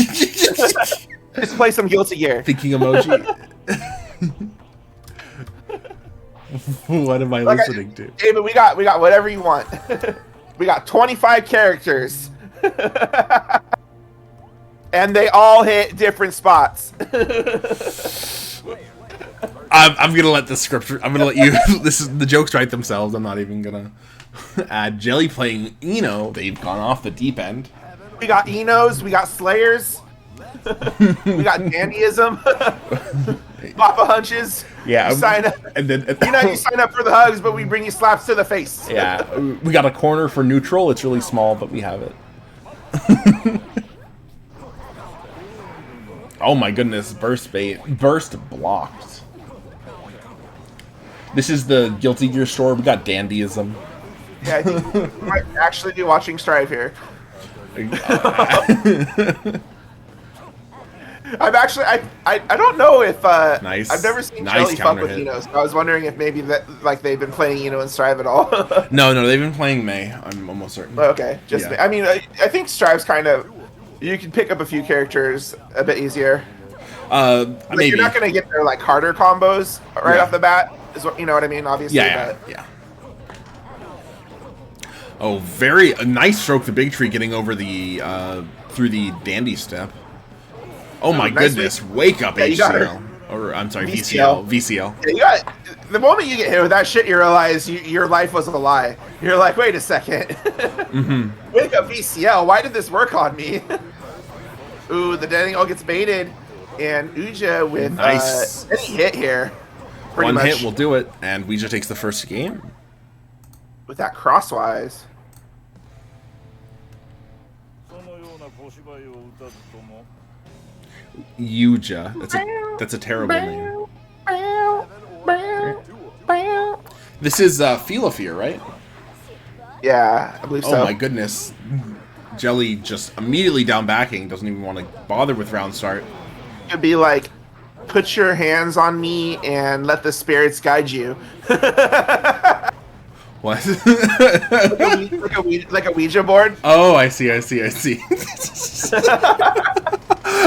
Just play some Guilty Gear. Thinking emoji. What am I listening to? Hey, but we got whatever you want. We got 25 characters. And they all hit different spots. I'm gonna let the scripture. I'm gonna let you. This is the jokes write themselves. I'm not even gonna add Jelly playing Eno. They've gone off the deep end. We got Enos. We got Slayers. We got Dandyism. Papa Hunches. Yeah, you sign up. And then you sign up for the hugs, but we bring you slaps to the face. Yeah, we got a corner for neutral. It's really small, but we have it. Oh my goodness, burst blocked. This is the Guilty Gear store. We got Dandyism. Yeah, I think we might actually be watching Strive here. I don't know if nice. I've never seen Jelly fuck with Eno, so I was wondering if maybe that like they've been playing Eno and Strive at all. No, they've been playing May. I'm almost certain. Okay, just yeah. I mean, I think Strive's kind of you can pick up a few characters a bit easier. Maybe you're not gonna get their like harder combos right off the bat. Is what you know what I mean? Obviously. Yeah. Oh, a nice stroke. The big tree getting over the through the dandy step. Oh my goodness! Wake up, HCL. Or I'm sorry, VCL. Yeah, you got the moment you get hit with that shit, you realize your life was a lie. You're like, wait a second. Wake up, VCL. Why did this work on me? Ooh, the Danny all gets baited, and Uja with nice any hit here. One hit will do it, and Ouija takes the first game. With that crosswise. Ouija. That's a terrible name. This is Feel of Fear, right? Yeah, I believe so. Oh my goodness. Jelly just immediately down backing, doesn't even want to bother with round start. It'd be like, put your hands on me and let the spirits guide you. What? like a Ouija board. Oh, I see.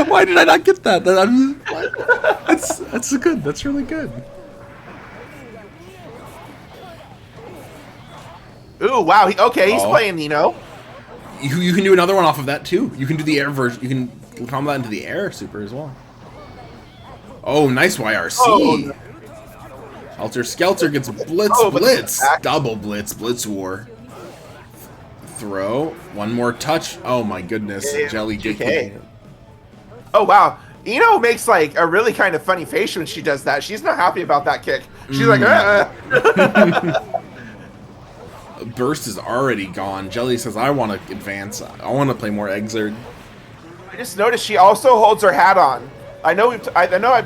Why did I not get that? That's good. That's really good. Ooh, wow. Okay, he's playing Nino. You can do another one off of that too. You can do the air version. You can combo that into the air super as well. Oh, nice YRC. Oh. Helter Skelter gets blitz. Double blitz war. Throw. One more touch. Oh my goodness. Yeah, Jelly GK. Oh wow. Eno makes like a really kind of funny face when she does that. She's not happy about that kick. She's like, Burst is already gone. Jelly says, I want to advance. I want to play more Exerd. I just noticed she also holds her hat on. I know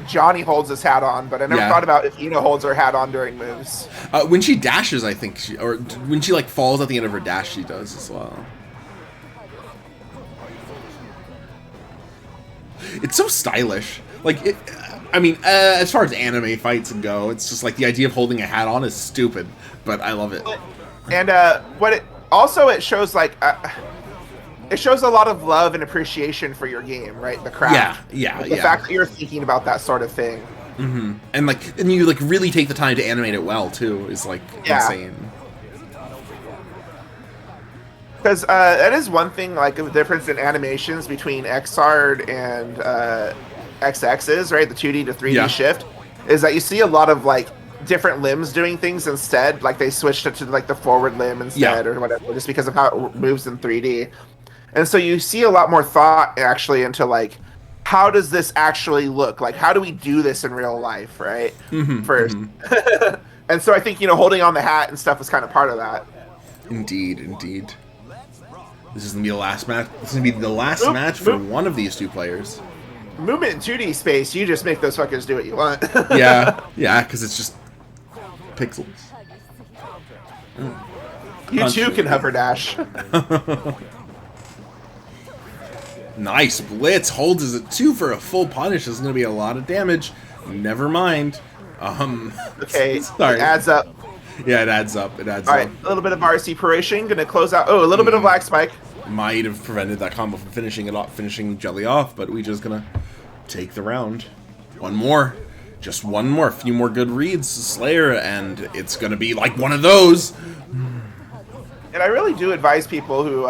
Johnny holds his hat on, but I never thought about if Eno holds her hat on during moves. When she dashes, I think or when she like falls at the end of her dash, she does as well. It's so stylish. Like, I mean, as far as anime fights go, it's just like the idea of holding a hat on is stupid, but I love it. And what it shows like. It shows a lot of love and appreciation for your game, right? The craft. Yeah. The fact that you're thinking about that sort of thing. Mm-hmm. And you like really take the time to animate it well too. Is like insane. Because that is one thing, like the difference in animations between Xrd and XX's, right? The 2D to 3D shift is that you see a lot of like different limbs doing things instead. Like they switched it to like the forward limb instead or whatever, just because of how it moves in 3D. And so you see a lot more thought actually into like, how does this actually look? Like, how do we do this in real life, right? First. And so I think, holding on the hat and stuff was kind of part of that. Indeed. This is going to be the last match. This is going to be the last match for one of these two players. Movement in 2D space, you just make those fuckers do what you want. yeah, because it's just pixels. You too can hover dash. Nice blitz. Holds is at 2 for a full punish. This is going to be a lot of damage. Never mind. Okay, sorry. It adds up. Yeah, it adds up. All right, a little bit of RC Peration. Going to close out. Oh, a little bit of Black Spike. Might have prevented that combo from finishing Jelly off, but we just going to take the round. One more. Just one more. A few more good reads, Slayer, and it's going to be like one of those. And I really do advise people who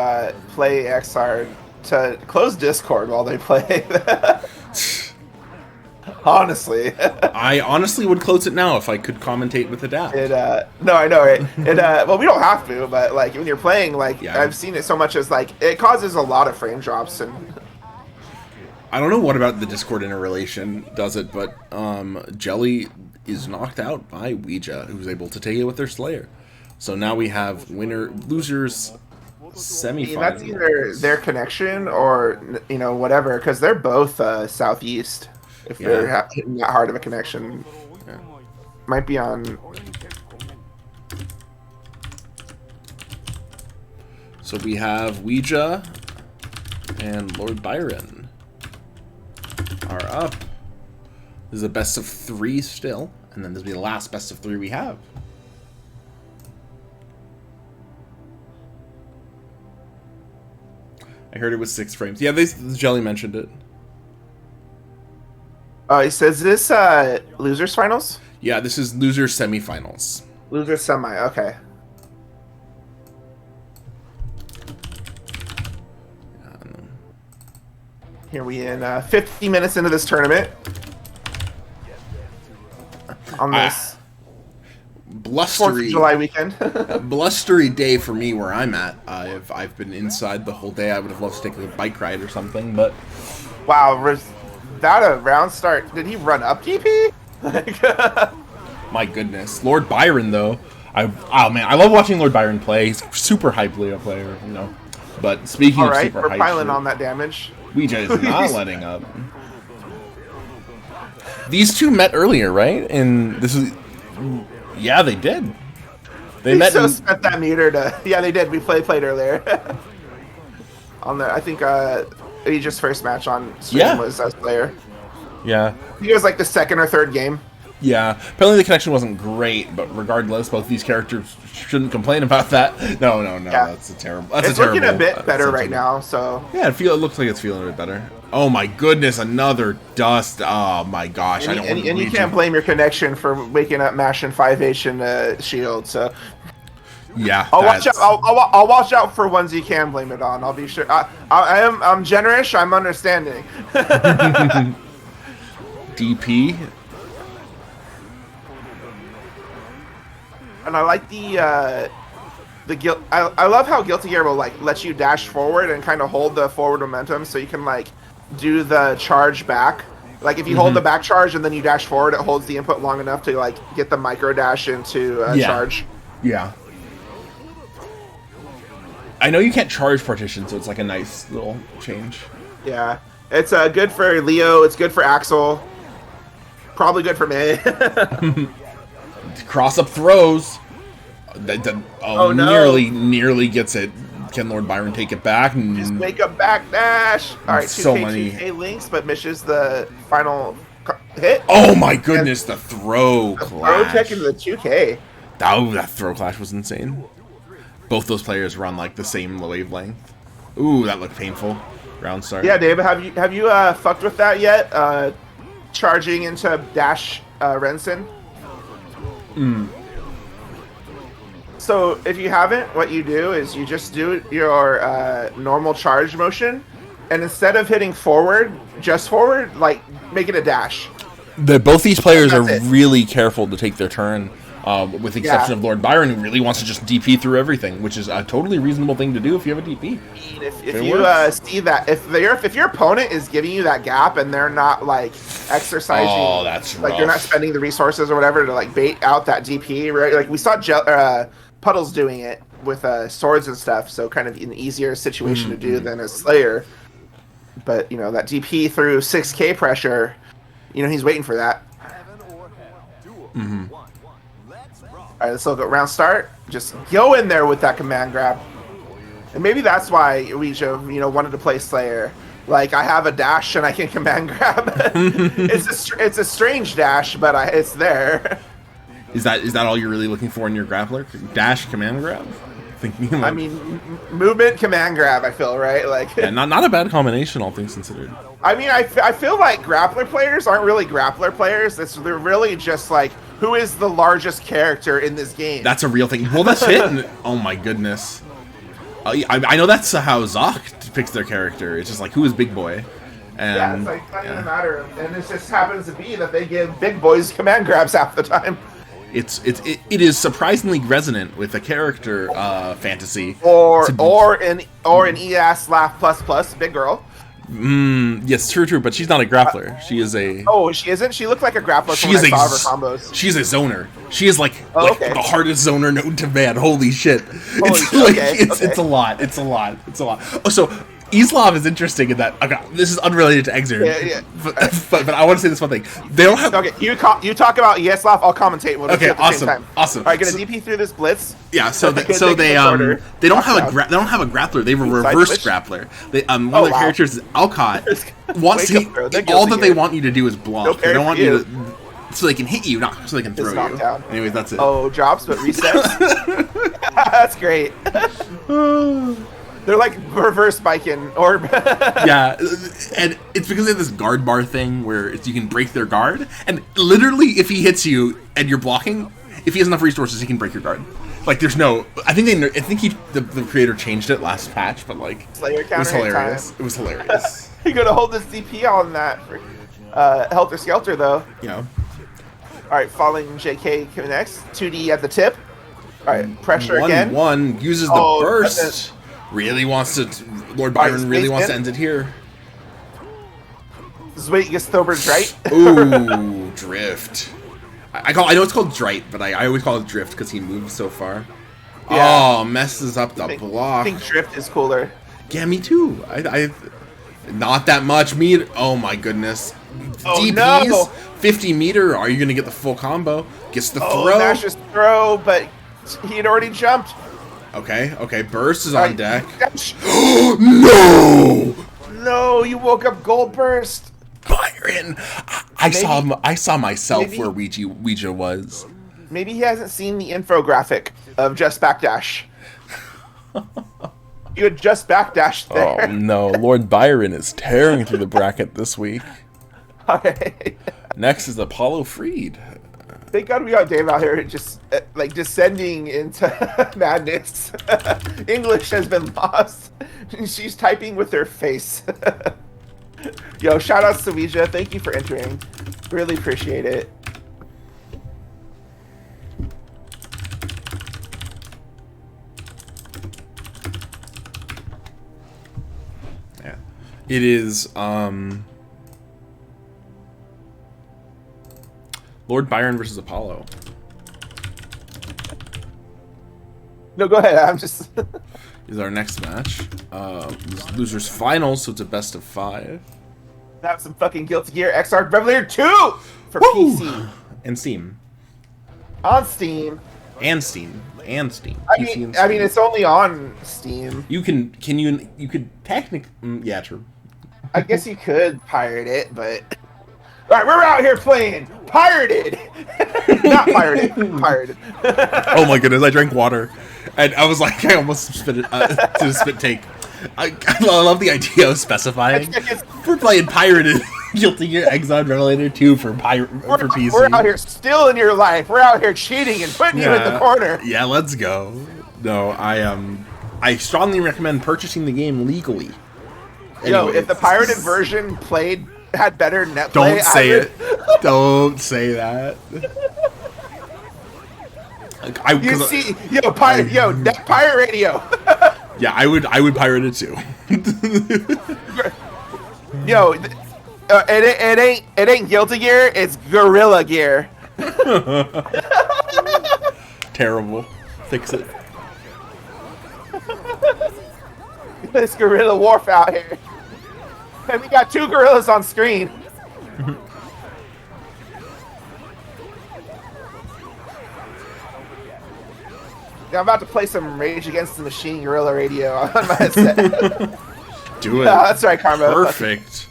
play Xrd to close Discord while they play. Honestly. I honestly would close it now if I could commentate with Adapt. No, I know, right? Well, we don't have to, but like when you're playing, like I've seen it so much as like it causes a lot of frame drops. And I don't know what about the Discord interrelation does it, but Jelly is knocked out by Ouija, who's able to take it with their Slayer. So now we have losers semifinals. That's either their connection or whatever, because they're both southeast. If they're hitting that hard of a connection, might be on. So we have Ouija and Lord Byron are up. This is a best of 3 still, and then this will be the last best of 3 we have. I heard it was 6 frames. Yeah, Jelly mentioned it. He says this losers finals? Yeah, this is losers semifinals. Losers semi, okay. Here we in 50 minutes into this tournament. On this blustery 4th of July weekend. Blustery day for me where I'm at. I've been inside the whole day. I would have loved to take a bike ride or something, but wow, was that a round start? Did he run up TP? My goodness, Lord Byron though. Oh man, I love watching Lord Byron play. He's a super hype Leo player, But speaking of super hype, we're piling on that damage. Ouija is not letting up. These two met earlier, right? And this is. Yeah, they did. They met. So spent that meter to. Yeah, they did. We played earlier. On the, I think Ouija's first match on stream was as player. Yeah. I think it was like the 2nd or 3rd game. Yeah. Apparently the connection wasn't great, but regardless, both these characters shouldn't complain about that. No, yeah. That's a terrible. It's looking a bit better right now. So yeah, it looks like it's feeling a bit better. Oh my goodness, another dust. Oh my gosh, and you can't blame your connection for waking up mashing 5H and shield. So yeah, I'll watch out. I'll watch out for ones you can blame it on. I'll be sure. I'm generous. I'm understanding. DP. And I like the guilt. I love how Guilty Gear will like let you dash forward and kind of hold the forward momentum, so you can like do the charge back. Like if you hold the back charge and then you dash forward, it holds the input long enough to like get the micro dash into charge. Yeah. I know you can't charge partition, so it's like a nice little change. Yeah, it's good for Leo. It's good for Axel. Probably good for me. Cross up throws. Oh no! Nearly gets it. Can Lord Byron take it back? Just make a back dash. All right, 2K, so many 2K links, but misses the final hit. Oh my goodness, the throw clash. Throw tech into the 2K. Oh, that throw clash was insane. Both those players were on like the same wavelength. Ooh, that looked painful. Round start. Yeah, David, have you fucked with that yet? Charging into dash Renson. So if you haven't, what you do is you just do your normal charge motion, and instead of hitting forward, just forward, like make it a dash. Both these players are really careful to take their turn, with the exception of Lord Byron, who really wants to just DP through everything, which is a totally reasonable thing to do if you have a DP. If you see that, if your opponent is giving you that gap and they're not like exercising, that's like rough. They're not spending the resources or whatever to like bait out that DP, right? Like we saw Puddles doing it with swords and stuff, so kind of an easier situation to do than a Slayer. But you know that DP through 6K pressure, you know he's waiting for that. All right, let's look at round start. Just go in there with that command grab, and maybe that's why Ouija, wanted to play Slayer. Like I have a dash and I can command grab. it's a strange dash, but it's there. Is that all you're really looking for in your grappler? Dash, command grab? I mean, movement, command grab. I feel right. Like yeah, not a bad combination, all things considered. I mean, I feel like grappler players aren't really grappler players. They're really just like, who is the largest character in this game? That's a real thing. Well, that's it. Oh my goodness. I know that's how Zoc picks their character. It's just like, who is Big Boy? And, it's like not even a matter. And it just happens to be that they give big boys command grabs half the time. It is surprisingly resonant with a character fantasy. Or an ES laugh plus big girl. Yes, true, but she's not a grappler. She is a... Oh, she isn't? She looked like a grappler from when I saw her combos. She is a zoner. She is like the hardest zoner known to man. Holy shit. It's a lot. It's a lot. Oh, so Islav is interesting in that... Okay, this is unrelated to Exer. Yeah. But I want to say this one thing. They don't have... Okay, you talk about Yeslav, I'll commentate. We'll okay, at the same time. Awesome. All right, gonna DP through this blitz. Yeah, they don't have a grappler. They have a reverse grappler. One of their characters is Alcott. All that they want you to do is block. They don't want you to, so they can hit you, not so they can throw you. Down. Anyways, that's it. Oh, drops but resets. That's great. They're like reverse biking or yeah, and it's because they have this guard bar thing where you can break their guard, and literally if he hits you and you're blocking, if he has enough resources, he can break your guard. Like there's no, I think the creator changed it last patch, but like Slayer it was hilarious. It was hilarious. You're gonna hold this DP on that for Helter Skelter though. Yeah. All right, falling JK connects 2D at the tip. All right, pressure again. One uses the burst. Really wants to. Lord Byron really wants to end it here. This is wait, gets Thober's right. Ooh, drift. I know it's called Drite, but I always call it drift because he moves so far. Yeah. Oh, messes up the block. I think drift is cooler. Yeah, me too. I not that much. Oh my goodness. DPs, no. 50 meter. Are you gonna get the full combo? Gets the throw. Nash's throw, but he had already jumped. Okay. Burst is on deck. No! No, you woke up Gold Burst. Byron, I saw myself where Ouija was. Maybe he hasn't seen the infographic of just backdash. You had just backdashed there. Oh no, Lord Byron is tearing through the bracket this week. Okay. Next is Apollo Freed. Thank God we got Dave out here just like descending into madness. English has been lost. She's typing with her face. Yo, shout out to Savija. Thank you for entering. Really appreciate it. Yeah. It is Lord Byron versus Apollo. No, go ahead. I'm just Is our next match. Losers finals, so it's a best of 5. have some fucking Guilty Gear XR Revelator 2 for Woo! PC. And Steam. On Steam. And Steam. And Steam. I PC mean, and Steam. it's only on Steam. You could technically, yeah, true. I guess you could pirate it, but all right, we're out here playing pirated, not pirated, pirated. Oh my goodness, I drank water, and I was like, I almost spit it to a spit take. I love the idea of specifying. We're playing pirated Guilty Gear Exiled Revelator 2 for PC. We're out here stealing your life. We're out here cheating and putting you in the corner. Yeah, let's go. No, I strongly recommend purchasing the game legally. Yo, Anyways, if the pirated version had better netplay, don't say it. Don't say that. You see, net pirate radio. Yeah, I would pirate it too. Yo, it ain't Guilty Gear, it's Gorilla Gear. Terrible. Fix it. It's guerrilla warfare out here. And we got 2 gorillas on screen. Yeah, I'm about to play some Rage Against the Machine Gorilla Radio on my headset. Do it. No, that's right, Karma. Perfect.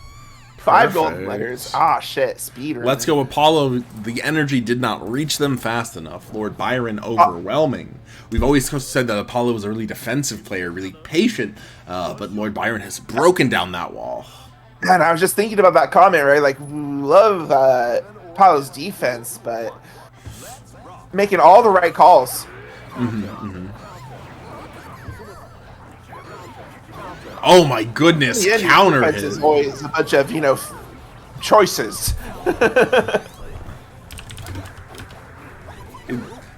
5 golden letters. Ah, shit. Speed run. Let's go, Apollo. The energy did not reach them fast enough. Lord Byron overwhelming. We've always said that Apollo was a really defensive player, really patient, but Lord Byron has broken down that wall. Man, I was just thinking about that comment, right? Like, love Apollo's defense, but making all the right calls. Oh my goodness! The Counter defense hit. is always a bunch of choices.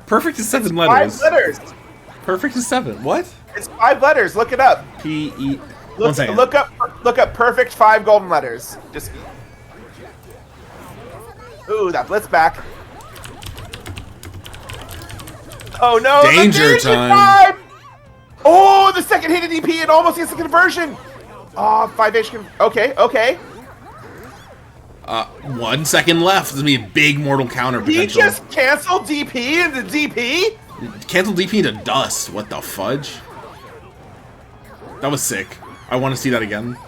Perfect is 7 It's letters. 5 letters. Perfect is 7. What? It's 5 letters. Look it up. P-E... One second. Look up perfect 5 golden letters. Just. Ooh, that blitz back. Oh no! Danger time. Oh, the second hit of DP and almost gets the conversion. Oh, 5H. Okay. 1 second left. This is gonna be a big mortal counter potential. He just canceled DP into DP? Cancel DP into dust. What the fudge? That was sick. I want to see that again.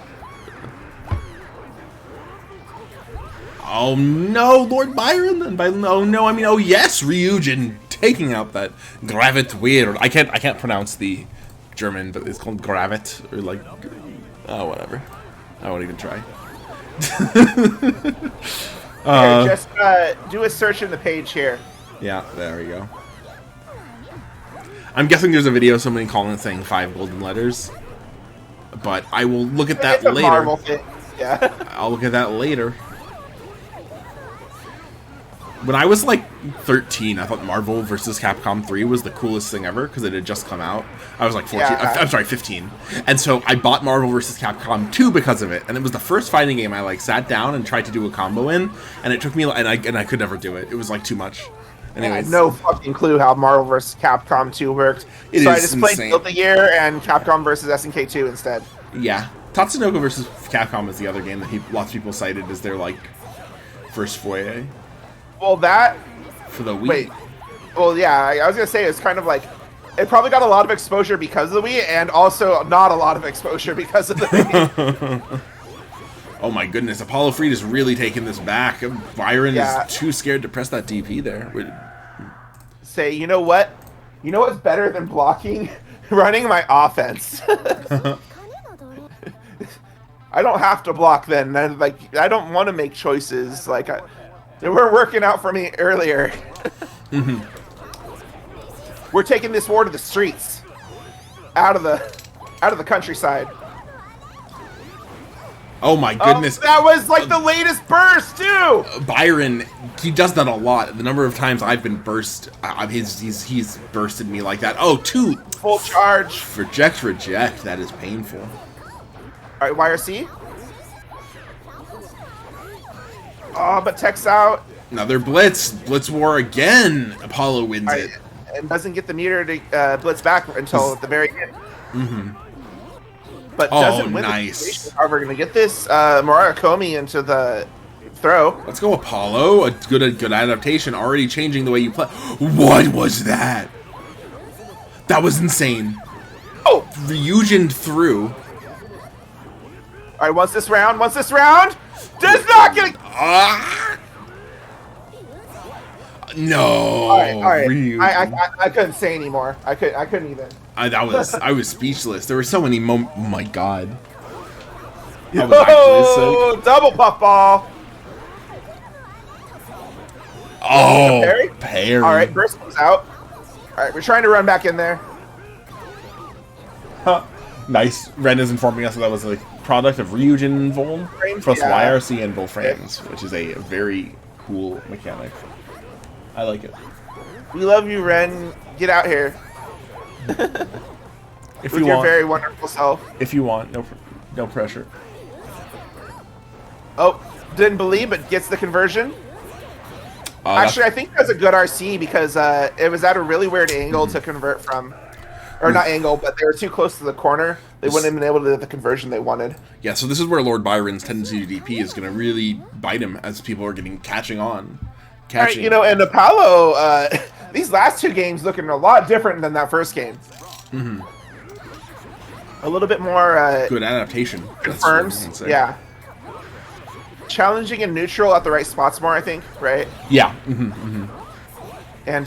Oh no, Lord Byron! And by oh no, I mean oh yes, Ryujin taking out that Gravitwehr. I can't pronounce the German, but it's called Gravit or like oh whatever. I won't even try. Okay, just do a search in the page here. Yeah, there we go. I'm guessing there's a video of somebody calling it saying 5 golden letters, but I will look at that It's a later. Marvel thing. Yeah. I'll look at that later. When I was like 13, I thought Marvel vs. Capcom 3 was the coolest thing ever because it had just come out. I was like 14. Yeah. I'm sorry, 15. And so I bought Marvel vs. Capcom 2 because of it. And it was the first fighting game I like sat down and tried to do a combo in, and it took me and I could never do it. It was like too much. Anyways, I had no fucking clue how Marvel vs. Capcom 2 worked. It so I is just played insane. Guilty Gear and Capcom vs. SNK 2 instead. Yeah, Tatsunoko vs. Capcom is the other game that lots of people cited as their like first foyer Well, that. for the Wii. Wait. Well, yeah, I was gonna say it's kind of like it probably got a lot of exposure because of the Wii, and also not a lot of exposure because of the Wii. Oh my goodness, Apollo Freed is really taking this back. Byron Yeah. is too scared to press that DP there. say, you know what? You know what's better than blocking? Running my offense. I don't have to block then. Like, I don't want to make choices. Like, they weren't working out for me earlier. We're taking this war to the streets, out of the countryside. Oh my goodness! That was like the latest burst too. Byron, he does that a lot. The number of times I've been burst, he's bursted me like that. Oh, two full charge. Reject. That is painful. All right, YRC. Oh, but tech's out. Another blitz war again. Apollo wins it. And doesn't get the meter to blitz back until the very end. But doesn't win nice. Are we going to get this Mariah Comey into the throw? Let's go, Apollo. A good adaptation. Already changing the way you play. What was that? That was insane. Oh! Ryujin through. All right, once this round. Does not get it! No. All right. I couldn't say anymore. I couldn't even. I was speechless. There were so many moments. Oh my god. That was actually sick. Double puffball. Oh, parry. All right, burst comes out. All right, we're trying to run back in there. Huh. Nice. Ren is informing us that was a product of Ryujin Vol plus YRC and Volframs, which is a very cool mechanic. I like it. We love you, Ren. Get out here. If With you your want, very wonderful self. If you want, no pressure. Oh, didn't believe, but gets the conversion. Actually, I think that's a good RC because it was at a really weird angle to convert from. Or not angle, but they were too close to the corner. They wouldn't have been able to get the conversion they wanted. Yeah, so this is where Lord Byron's tendency to DP is going to really bite him as people are catching on. All right, and Apollo, these last two games looking a lot different than that first game. A little bit more good adaptation. Confirms, yeah. Challenging and neutral at the right spots more, I think, right? Yeah. And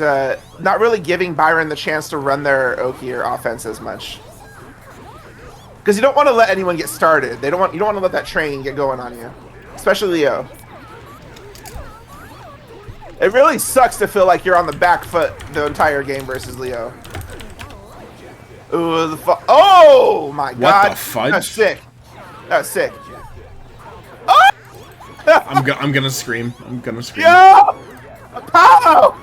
not really giving Byron the chance to run their Oki or offense as much. Because you don't want to let anyone get started. You don't want to let that train get going on you. Especially Leo. It really sucks to feel like you're on the back foot the entire game versus Leo. Ooh, oh my god. What the fudge? That's sick. That's sick. Oh! I'm gonna scream. Yo! Apollo!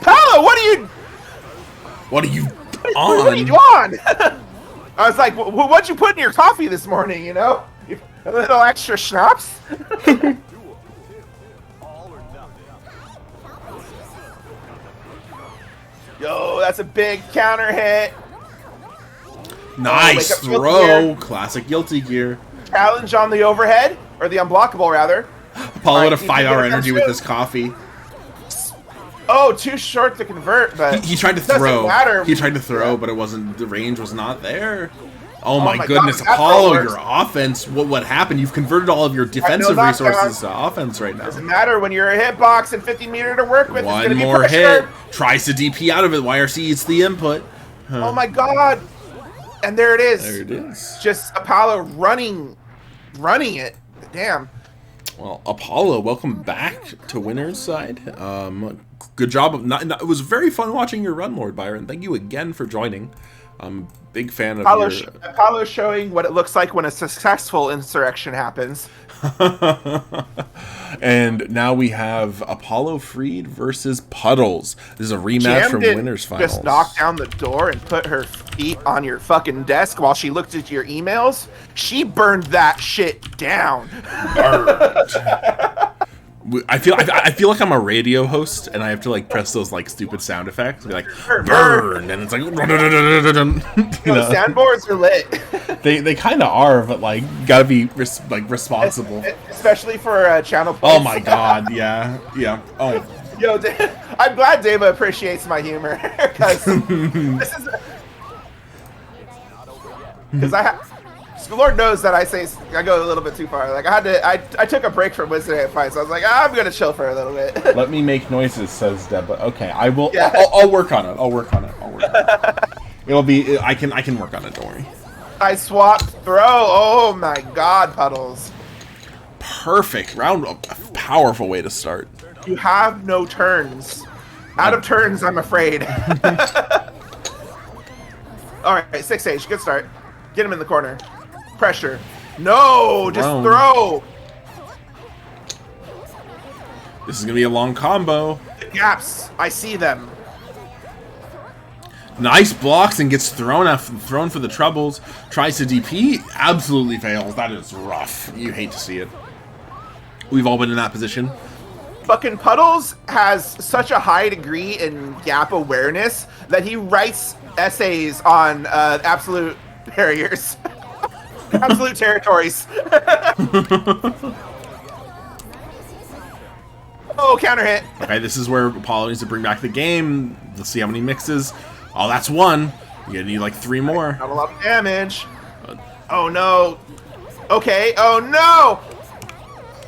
Apollo, what are you on? What are you on? I was like, what'd you put in your coffee this morning, you know? A little extra schnapps? Yo, that's a big counter hit. Nice throw. Classic Guilty Gear. Challenge on the overhead, or the unblockable, rather. Apollo had a 5-hour energy with this coffee. Oh, too short to convert, but he tried to throw. He tried to throw, but it wasn't. The range was not there. Oh my goodness, God, Apollo, your offense. What happened? You've converted all of your defensive resources to offense right now. Doesn't matter when you're a hitbox and 50 meter to work with. One more hit. Tries to DP out of it. YRC eats the input. Huh. Oh my god. And there it is. There it is. Just Apollo running it. Damn. Well, Apollo, welcome back to winner's side. Good job. It was very fun watching your run, Lord Byron. Thank you again for joining. I'm a big fan of Apollo showing what it looks like when a successful insurrection happens. And now we have Apollo Freed versus Puddles. This is a rematch from Winners Finals. Just knocked down the door and put her feet on your fucking desk while she looked at your emails. She burned that shit down. I feel like I'm a radio host and I have to like press those like stupid sound effects. Be like burn, and it's like soundboards are lit. They kind of are, but like gotta be responsible, especially for channel plays. Oh my god, yeah. Oh, yo, I'm glad Deva appreciates my humor because this is Lord knows that I go a little bit too far. Like I took a break from Wednesday Night Fights, so I was like, I'm gonna chill for a little bit. Let me make noises, says Deb. Okay, I will. Yeah. I'll work on it. I'll work on it. It'll be. I can work on it. Don't worry. I swapped throw. Oh my God, Puddles. Perfect round. A powerful way to start. You have no turns. Out of turns, I'm afraid. All right, 6H. Good start. Get him in the corner. Pressure. No, just throw. This is gonna be a long combo. The gaps. I see them. Nice blocks and gets thrown for the troubles. Tries to DP, absolutely fails. That is rough. You hate to see it. We've all been in that position. Fucking Puddles has such a high degree in gap awareness that he writes essays on absolute barriers, absolute territories. Oh, counter hit. Okay, this is where Apollo needs to bring back the game. Let's see how many mixes. Oh, that's one. You're gonna need like 3 more. Not a lot of damage. Oh no. Okay. Oh no.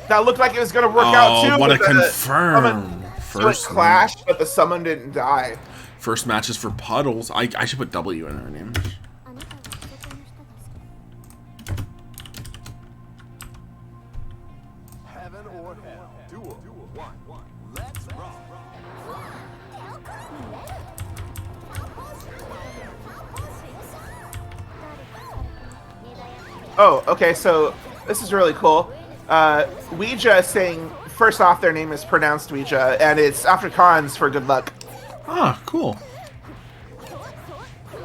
That looked like it was gonna work out too. What a confirm. First clash, but the summon didn't die. First matches for Puddles. I should put W in her name. Heaven or hell. Duel. 1. Let's rock. Oh, okay, so this is really cool. Ouija is saying, first off, their name is pronounced Ouija, and it's Afrikaans for good luck. Ah, cool.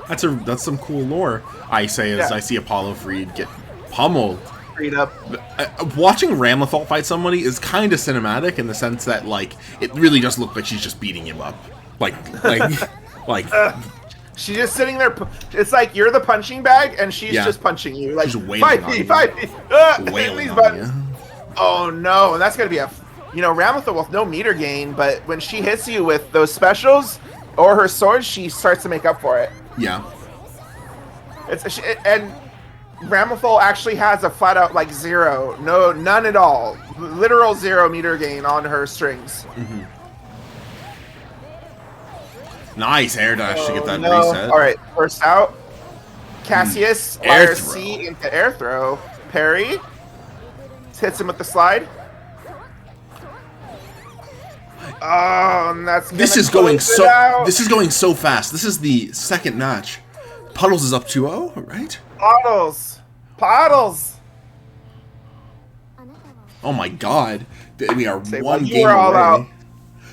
That's some cool lore. I say as I see Apollo Freed get pummeled. Freed up. Watching Ramlethal fight somebody is kind of cinematic in the sense that, like, it really does look like she's just beating him up. Like. She's just sitting there. It's like you're the punching bag, and she's just punching you. Like, she's wailing on you. Fight me. Wailing on you. Oh no, and that's gonna be Ramlethal with no meter gain, but when she hits you with those specials or her sword, she starts to make up for it. Yeah. And Ramlethal actually has a flat out like 0, none at all, literal 0 meter gain on her strings. Mm-hmm. Nice air dash to get that reset. All right, first out. Cassius Air fires throw. C into air throw. Parry hits him with the slide. Oh, and that's This is going so fast. This is the second match. Puddles is up 2-0, right? Puddles. Oh my God, we are one you game were all away. out.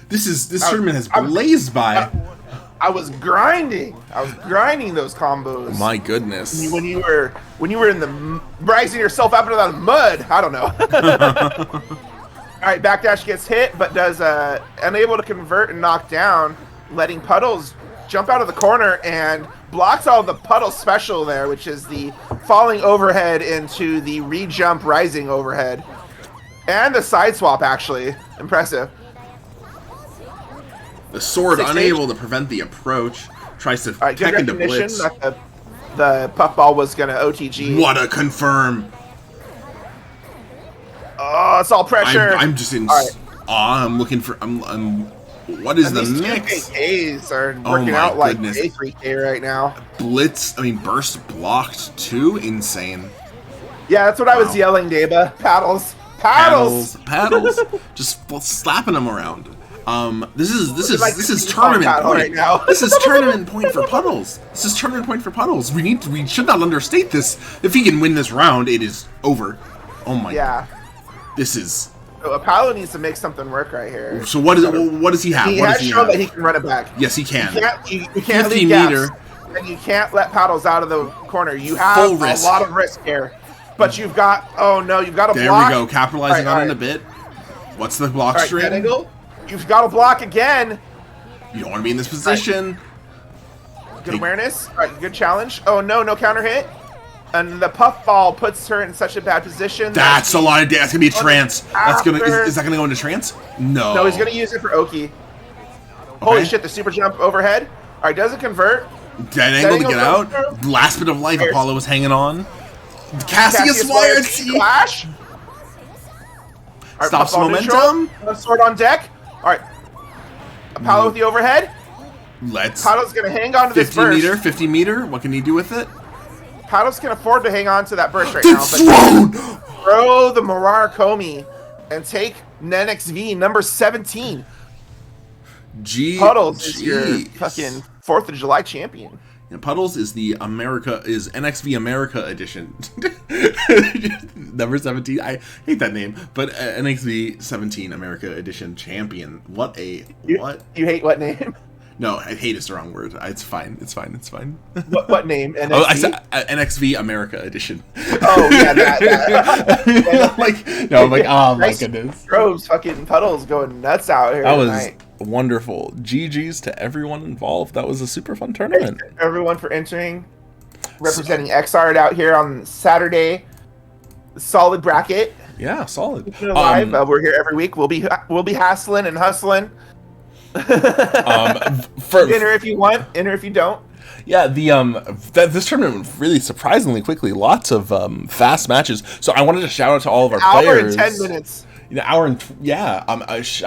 This tournament has blazed by. I was grinding. Those combos. My goodness. When you were in the rising yourself up into that mud. I don't know. All right, backdash gets hit, but does unable to convert and knock down, letting Puddles jump out of the corner and blocks all the Puddle special there, which is the falling overhead into the re-jump rising overhead, and the side swap. Actually, impressive. The sword 6H. unable to prevent the approach. Tries to Good tech into recognition blitz. that the puffball was going to OTG. What a confirm. Oh, it's all pressure. I'm just in awe. I'm looking for. What is And the these mix? 2Ks are Oh working my out like goodness. A3K right now. Blitz. Burst blocked too. Insane. Yeah, that's what I was yelling, Deba. Paddles. Paddles. Just slapping them around. This is tournament paddle point right now. This is tournament point for Puddles. We should not understate this. If he can win this round, it is over. Oh my. Yeah. This is. So Apollo needs to make something work right here. So what does he have? He What has does he shown have? that he can run it back. Yes, he can. You can't 50 leave meter. gaps, and you can't let Paddles out of the corner. You have Full a risk. lot of risk here. But you've got, you've got to There block. we go. Capitalizing on it a bit. What's the block All string? right, angle. You've got to block again. You don't want to be in this position. Good awareness. All right, good challenge. Oh, no counter hit. And the puffball puts her in such a bad position. That's a lot of damage. That's gonna be a trance. That's gonna. After- Is that gonna go into trance? No. No, he's going to use it for Oki. Holy shit, the super jump overhead. All right, doesn't convert. Dead angle to get angle out. Last bit of life. Fires. Apollo was hanging on. Cassius YRT. Clash. All right, Stops Puffball momentum. neutral. Sword on deck. All right. Apollo with the overhead. Let's. Paddle's gonna hang on to this 50 burst. meter, 50 meter. What can he do with it? Paddles can afford to hang on to that burst right It's now, thrown! but throw the Murakami and take NXV number 17. Puddles is your fucking 4th of July champion. And Puddles is the NXV America edition. Number 17. I hate that name, but NXV 17 America edition champion. What? You hate what name? No, I hate is the wrong word. It's fine. What name? NXV? Oh, I said NXV America edition. Oh yeah, that. I'm like, oh my goodness. Groves fucking Puddles going nuts out here That was tonight. wonderful. GG's to everyone involved. That was a super fun tournament. Thanks to everyone for entering, representing XR out here on Saturday. Solid bracket. Yeah, solid. Live. We're here every week. We'll be hassling and hustling. Enter if you want, enter if you don't. Yeah, this tournament went really surprisingly quickly. Lots of fast matches. So I wanted to shout out to all of our players. Hour and 10 minutes. An hour and I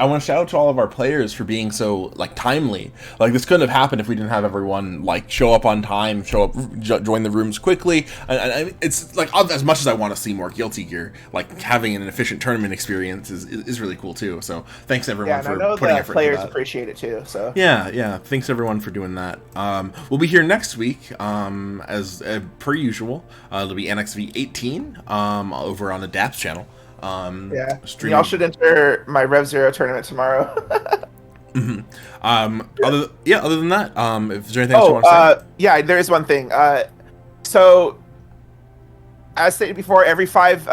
want to shout out to all of our players for being so timely. This couldn't have happened if we didn't have everyone show up on time, join the rooms quickly. And it's as much as I want to see more Guilty Gear, having an efficient tournament experience is really cool too. So thanks everyone for putting effort into that. Players appreciate it too. So yeah, thanks everyone for doing that. We'll be here next week as per usual. It'll be NXV 18 over on the DAPS channel. Y'all should enter my Rev Zero tournament tomorrow. Mm-hmm. Other than that, if there's anything else you want to say? Yeah, there is one thing. So, as stated before, every 5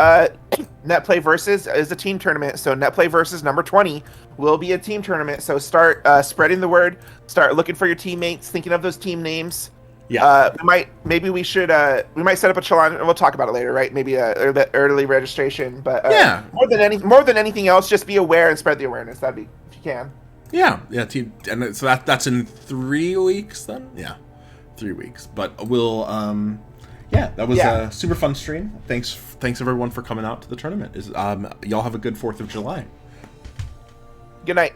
Netplay versus is a team tournament. So, Netplay versus number 20 will be a team tournament. So, start spreading the word. Start looking for your teammates. Thinking of those team names. Yeah. We might set up a challenge. We'll talk about it later, right? Maybe early registration. But more than anything else, just be aware and spread the awareness. That'd be if you can. Yeah. Team, and so that's in 3 weeks then. Yeah, 3 weeks. But we'll that was a super fun stream. Thanks everyone for coming out to the tournament. Y'all have a good 4th of July. Good night.